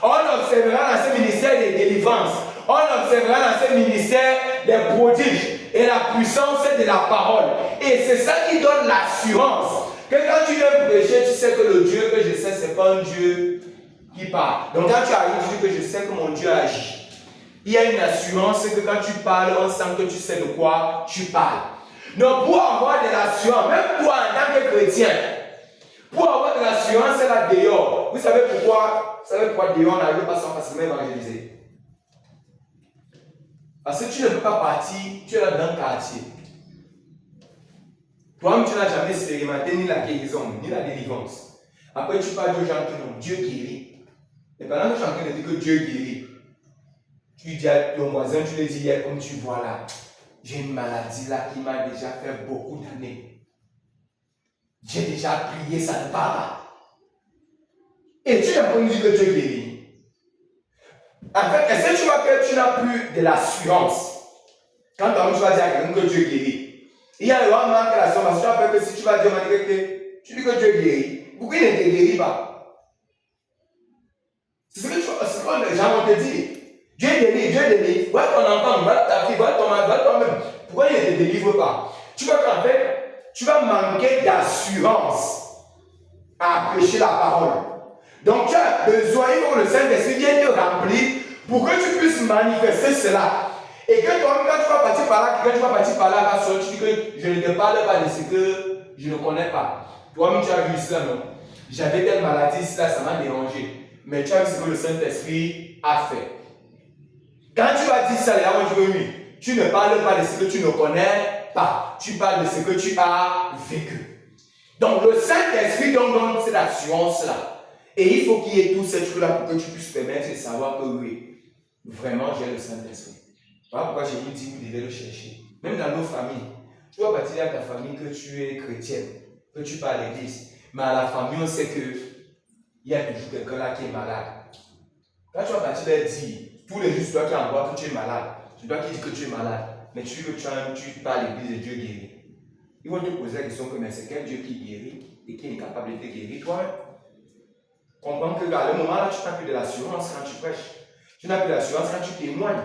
on observera dans ce ministère des délivrances, on observera dans ce ministère des prodiges et la puissance de la parole. Et c'est ça qui donne l'assurance que quand tu viens prêcher, tu sais que le Dieu que je sais, ce n'est pas un Dieu qui parle. Donc quand tu arrives, tu dis que je sais que mon Dieu agit. Il y a une assurance que quand tu parles, on sent que tu sais de quoi tu parles. Donc pour avoir de l'assurance, même toi en tant que chrétien, pour avoir de l'assurance, c'est là dehors. Vous savez pourquoi dehors on n'arrive pas sans facilement évangéliser? Parce que tu ne peux pas partir, tu es là dans le quartier. Toi-même, tu n'as jamais expérimenté ni la guérison, ni la délivrance. Après, tu parles aux gens qui ont Dieu guérit. Et pendant que tu es en train de dire que Dieu guérit, tu dis à ton voisin, tu lui dis, comme tu vois là, j'ai une maladie là qui m'a déjà fait beaucoup d'années. J'ai déjà prié, ça ne part pas. Et tu n'as pas dit que Dieu guérit. En fait, est-ce que tu vois que tu n'as plus de l'assurance? Quand tu vas dire à quelqu'un que Dieu guérit, il y a le roi manque l'assurance. Tu as peur que si tu vas dire que tu dis que Dieu guérit, pourquoi il ne te guérit pas? C'est ce que les gens vont te dire. Dieu délivre. Voilà ton enfant, voilà ta fille, voilà toi-même. Pourquoi il ne te délivre pas? Tu vois qu'en fait, tu vas manquer d'assurance à prêcher la parole. Donc tu as besoin que le Saint-Esprit vienne te remplir pour que tu puisses manifester cela. Et que toi-même, quand tu vas partir par là, tu dis que je ne te parle pas de ce que je ne connais pas. Toi-même, tu as vu cela, non? J'avais telle maladie, ça m'a dérangé. Mais tu as vu ce que le Saint-Esprit a fait. Quand tu vas dire ça, les gens vont dire oui. Tu ne parles pas de ce que tu ne connais pas. Tu parles de ce que tu as vécu. Donc le Saint-Esprit donne cette assurance-là. Et il faut qu'il y ait tous ces trucs-là pour que tu puisses permettre de savoir que oui, vraiment j'ai le Saint-Esprit. Voilà pourquoi je vous dis, vous devez le chercher. Même dans nos familles. Tu vas partir à ta famille que tu es chrétienne, que tu pars à l'église. Mais à la famille, on sait qu'il y a toujours quelqu'un là qui est malade. Quand tu vas partir leur dire, tous les jours, c'est toi qui envoies que tu es malade. C'est toi qui dis que tu es malade. Mais tu dis que tu pars à l'église et Dieu guérit. Ils vont te poser la question que mais c'est quel Dieu qui guérit et qui est incapable de te guérir toi? Comprends que à le moment là, tu n'as plus de l'assurance quand tu prêches. Tu n'as plus d'assurance quand tu témoignes.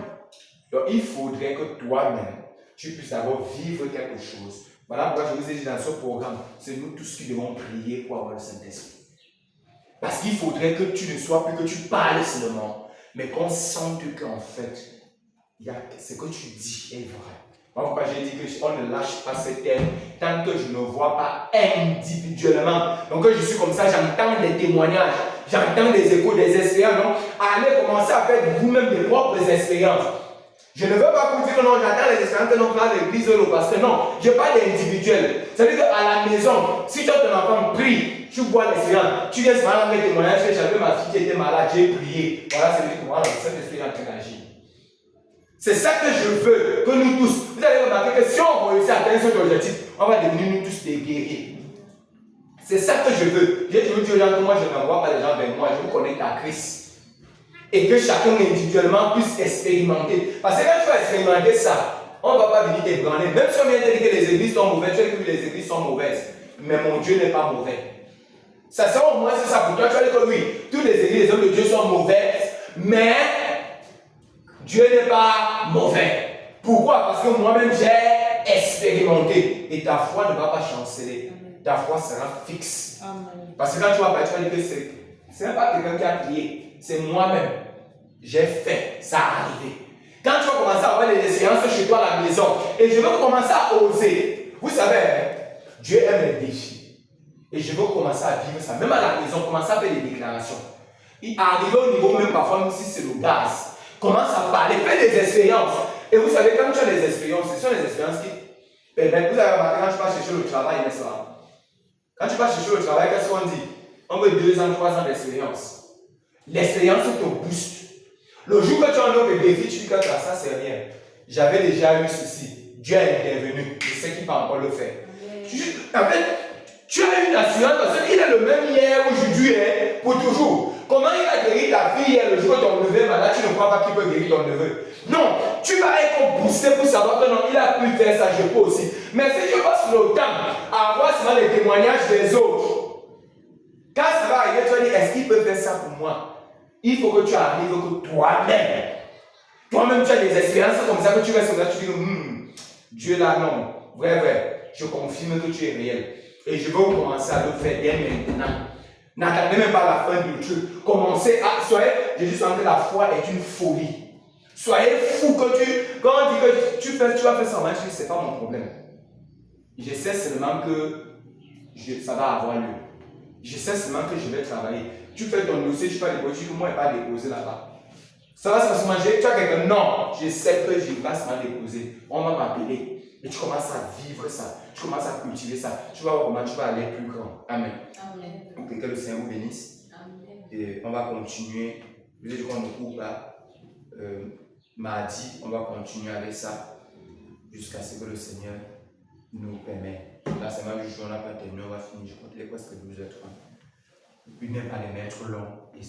Donc il faudrait que toi-même, tu puisses d'abord vivre quelque chose. Voilà pourquoi je vous ai dit dans ce programme, c'est nous tous qui devons prier pour avoir le Saint-Esprit. Parce qu'il faudrait que tu ne sois plus que tu parles seulement, mais qu'on sente qu'en fait, ce que tu dis est vrai. Voilà pourquoi j'ai dit qu'on ne lâche pas ce thème tant que je ne vois pas individuellement. Donc quand je suis comme ça, j'entends des témoignages, j'entends des échos, des expériences. Donc allez commencer à faire vous-même des propres expériences. Je ne veux pas vous dire que non, j'attends les expériences que non, l'église ou le pasteur. Non, je parle d'individuel. C'est-à-dire qu'à la maison, si tu as ton enfant prie, tu vois l'expérience, tu viens se faire un témoignage que j'avais ma fille qui était malade, j'ai prié. Voilà, c'est dire que voilà, cette expérience qui agit. C'est ça que je veux, que nous tous. Vous allez remarquer que si on réussit à atteindre cet objectif, on va devenir nous tous des guerriers. C'est ça que je veux. J'ai toujours dit aux gens que moi, je n'envoie pas les gens vers moi, je vous connecte à Christ. Et que chacun individuellement puisse expérimenter. Parce que quand tu vas expérimenter ça, on ne va pas venir t'ébranler. Même si on vient te dire que les églises sont mauvaises, tu as dit que les églises sont mauvaises. Mais mon Dieu n'est pas mauvais. Ça sera au moins c'est ça pour toi. Tu vas dire que oui, toutes les églises, les hommes de Dieu sont mauvaises, mais Dieu n'est pas mauvais. Pourquoi? Parce que moi-même j'ai expérimenté et ta foi ne va pas chanceler. Ta foi sera fixe. Amen. Parce que quand tu vas parler, tu vas dire que c'est même pas quelqu'un qui a prié, c'est moi-même. J'ai fait, ça a arrivé. Quand tu vas commencer à avoir des expériences chez toi à la maison, et je veux commencer à oser. Vous savez, Dieu aime les défis. Et je veux commencer à vivre ça. Même à la maison, commencer à faire des déclarations. Et arriver au niveau même parfois, même si c'est le gaz, commence à parler, fais des expériences. Et vous savez, quand tu as des expériences, ce sont les expériences qui permettent. Vous avez remarqué quand tu vas chercher le travail, n'est-ce pas? Quand tu vas chercher le travail, qu'est-ce qu'on dit? On veut 2 ans, 3 ans d'expérience. L'expérience te booste. Le jour que tu as un autre défi, tu dis que ça, c'est rien. J'avais déjà eu ceci. Dieu est intervenu. Je sais qu'il va encore le faire. En fait, tu as une assurance parce qu'il est le même hier, aujourd'hui, pour toujours. Comment il a guéri ta fille hier, le jour où ton neveu est malade, tu ne crois pas qu'il peut guérir ton neveu? Non, tu vas être boosté pour savoir que non, il a pu faire ça, je peux aussi. Mais si tu passes le temps à avoir seulement les témoignages des autres, quand ça va arriver, tu vas dire, est-ce qu'il peut faire ça pour moi? Il faut que tu arrives que toi-même, tu as des expériences comme ça que tu restes là, tu dis, Dieu là, non, vrai, je confirme que tu es réel. Et je veux commencer à le faire dès maintenant. N'attendez même pas la fin du truc. Commencez à, je sens que la foi est une folie. Soyez fou quand on dit que tu vas faire ça, je dis, c'est pas mon problème. Je sais seulement que ça va avoir lieu. Je sais seulement que je vais travailler. Tu fais ton dossier, tu vas déposer, que moi, je ne vais pas déposer là-bas. Ça va se passer manger, tu as quelqu'un, non, je sais que je ne vais pas se déposer. On va m'appeler. Et tu commences à vivre ça. Tu commences à cultiver ça. Tu vas voir comment tu vas aller plus grand. Amen. Amen. Que le Seigneur vous bénisse. Amen. Et on va continuer. Je vais dire qu'on ne coupe pas. Mardi, on va continuer avec ça jusqu'à ce que le Seigneur nous permet. Là, c'est ma journée, on n'a pas terminé, on va finir. Je compte les presque 12h30. Puis, n'est pas les mettre long. Et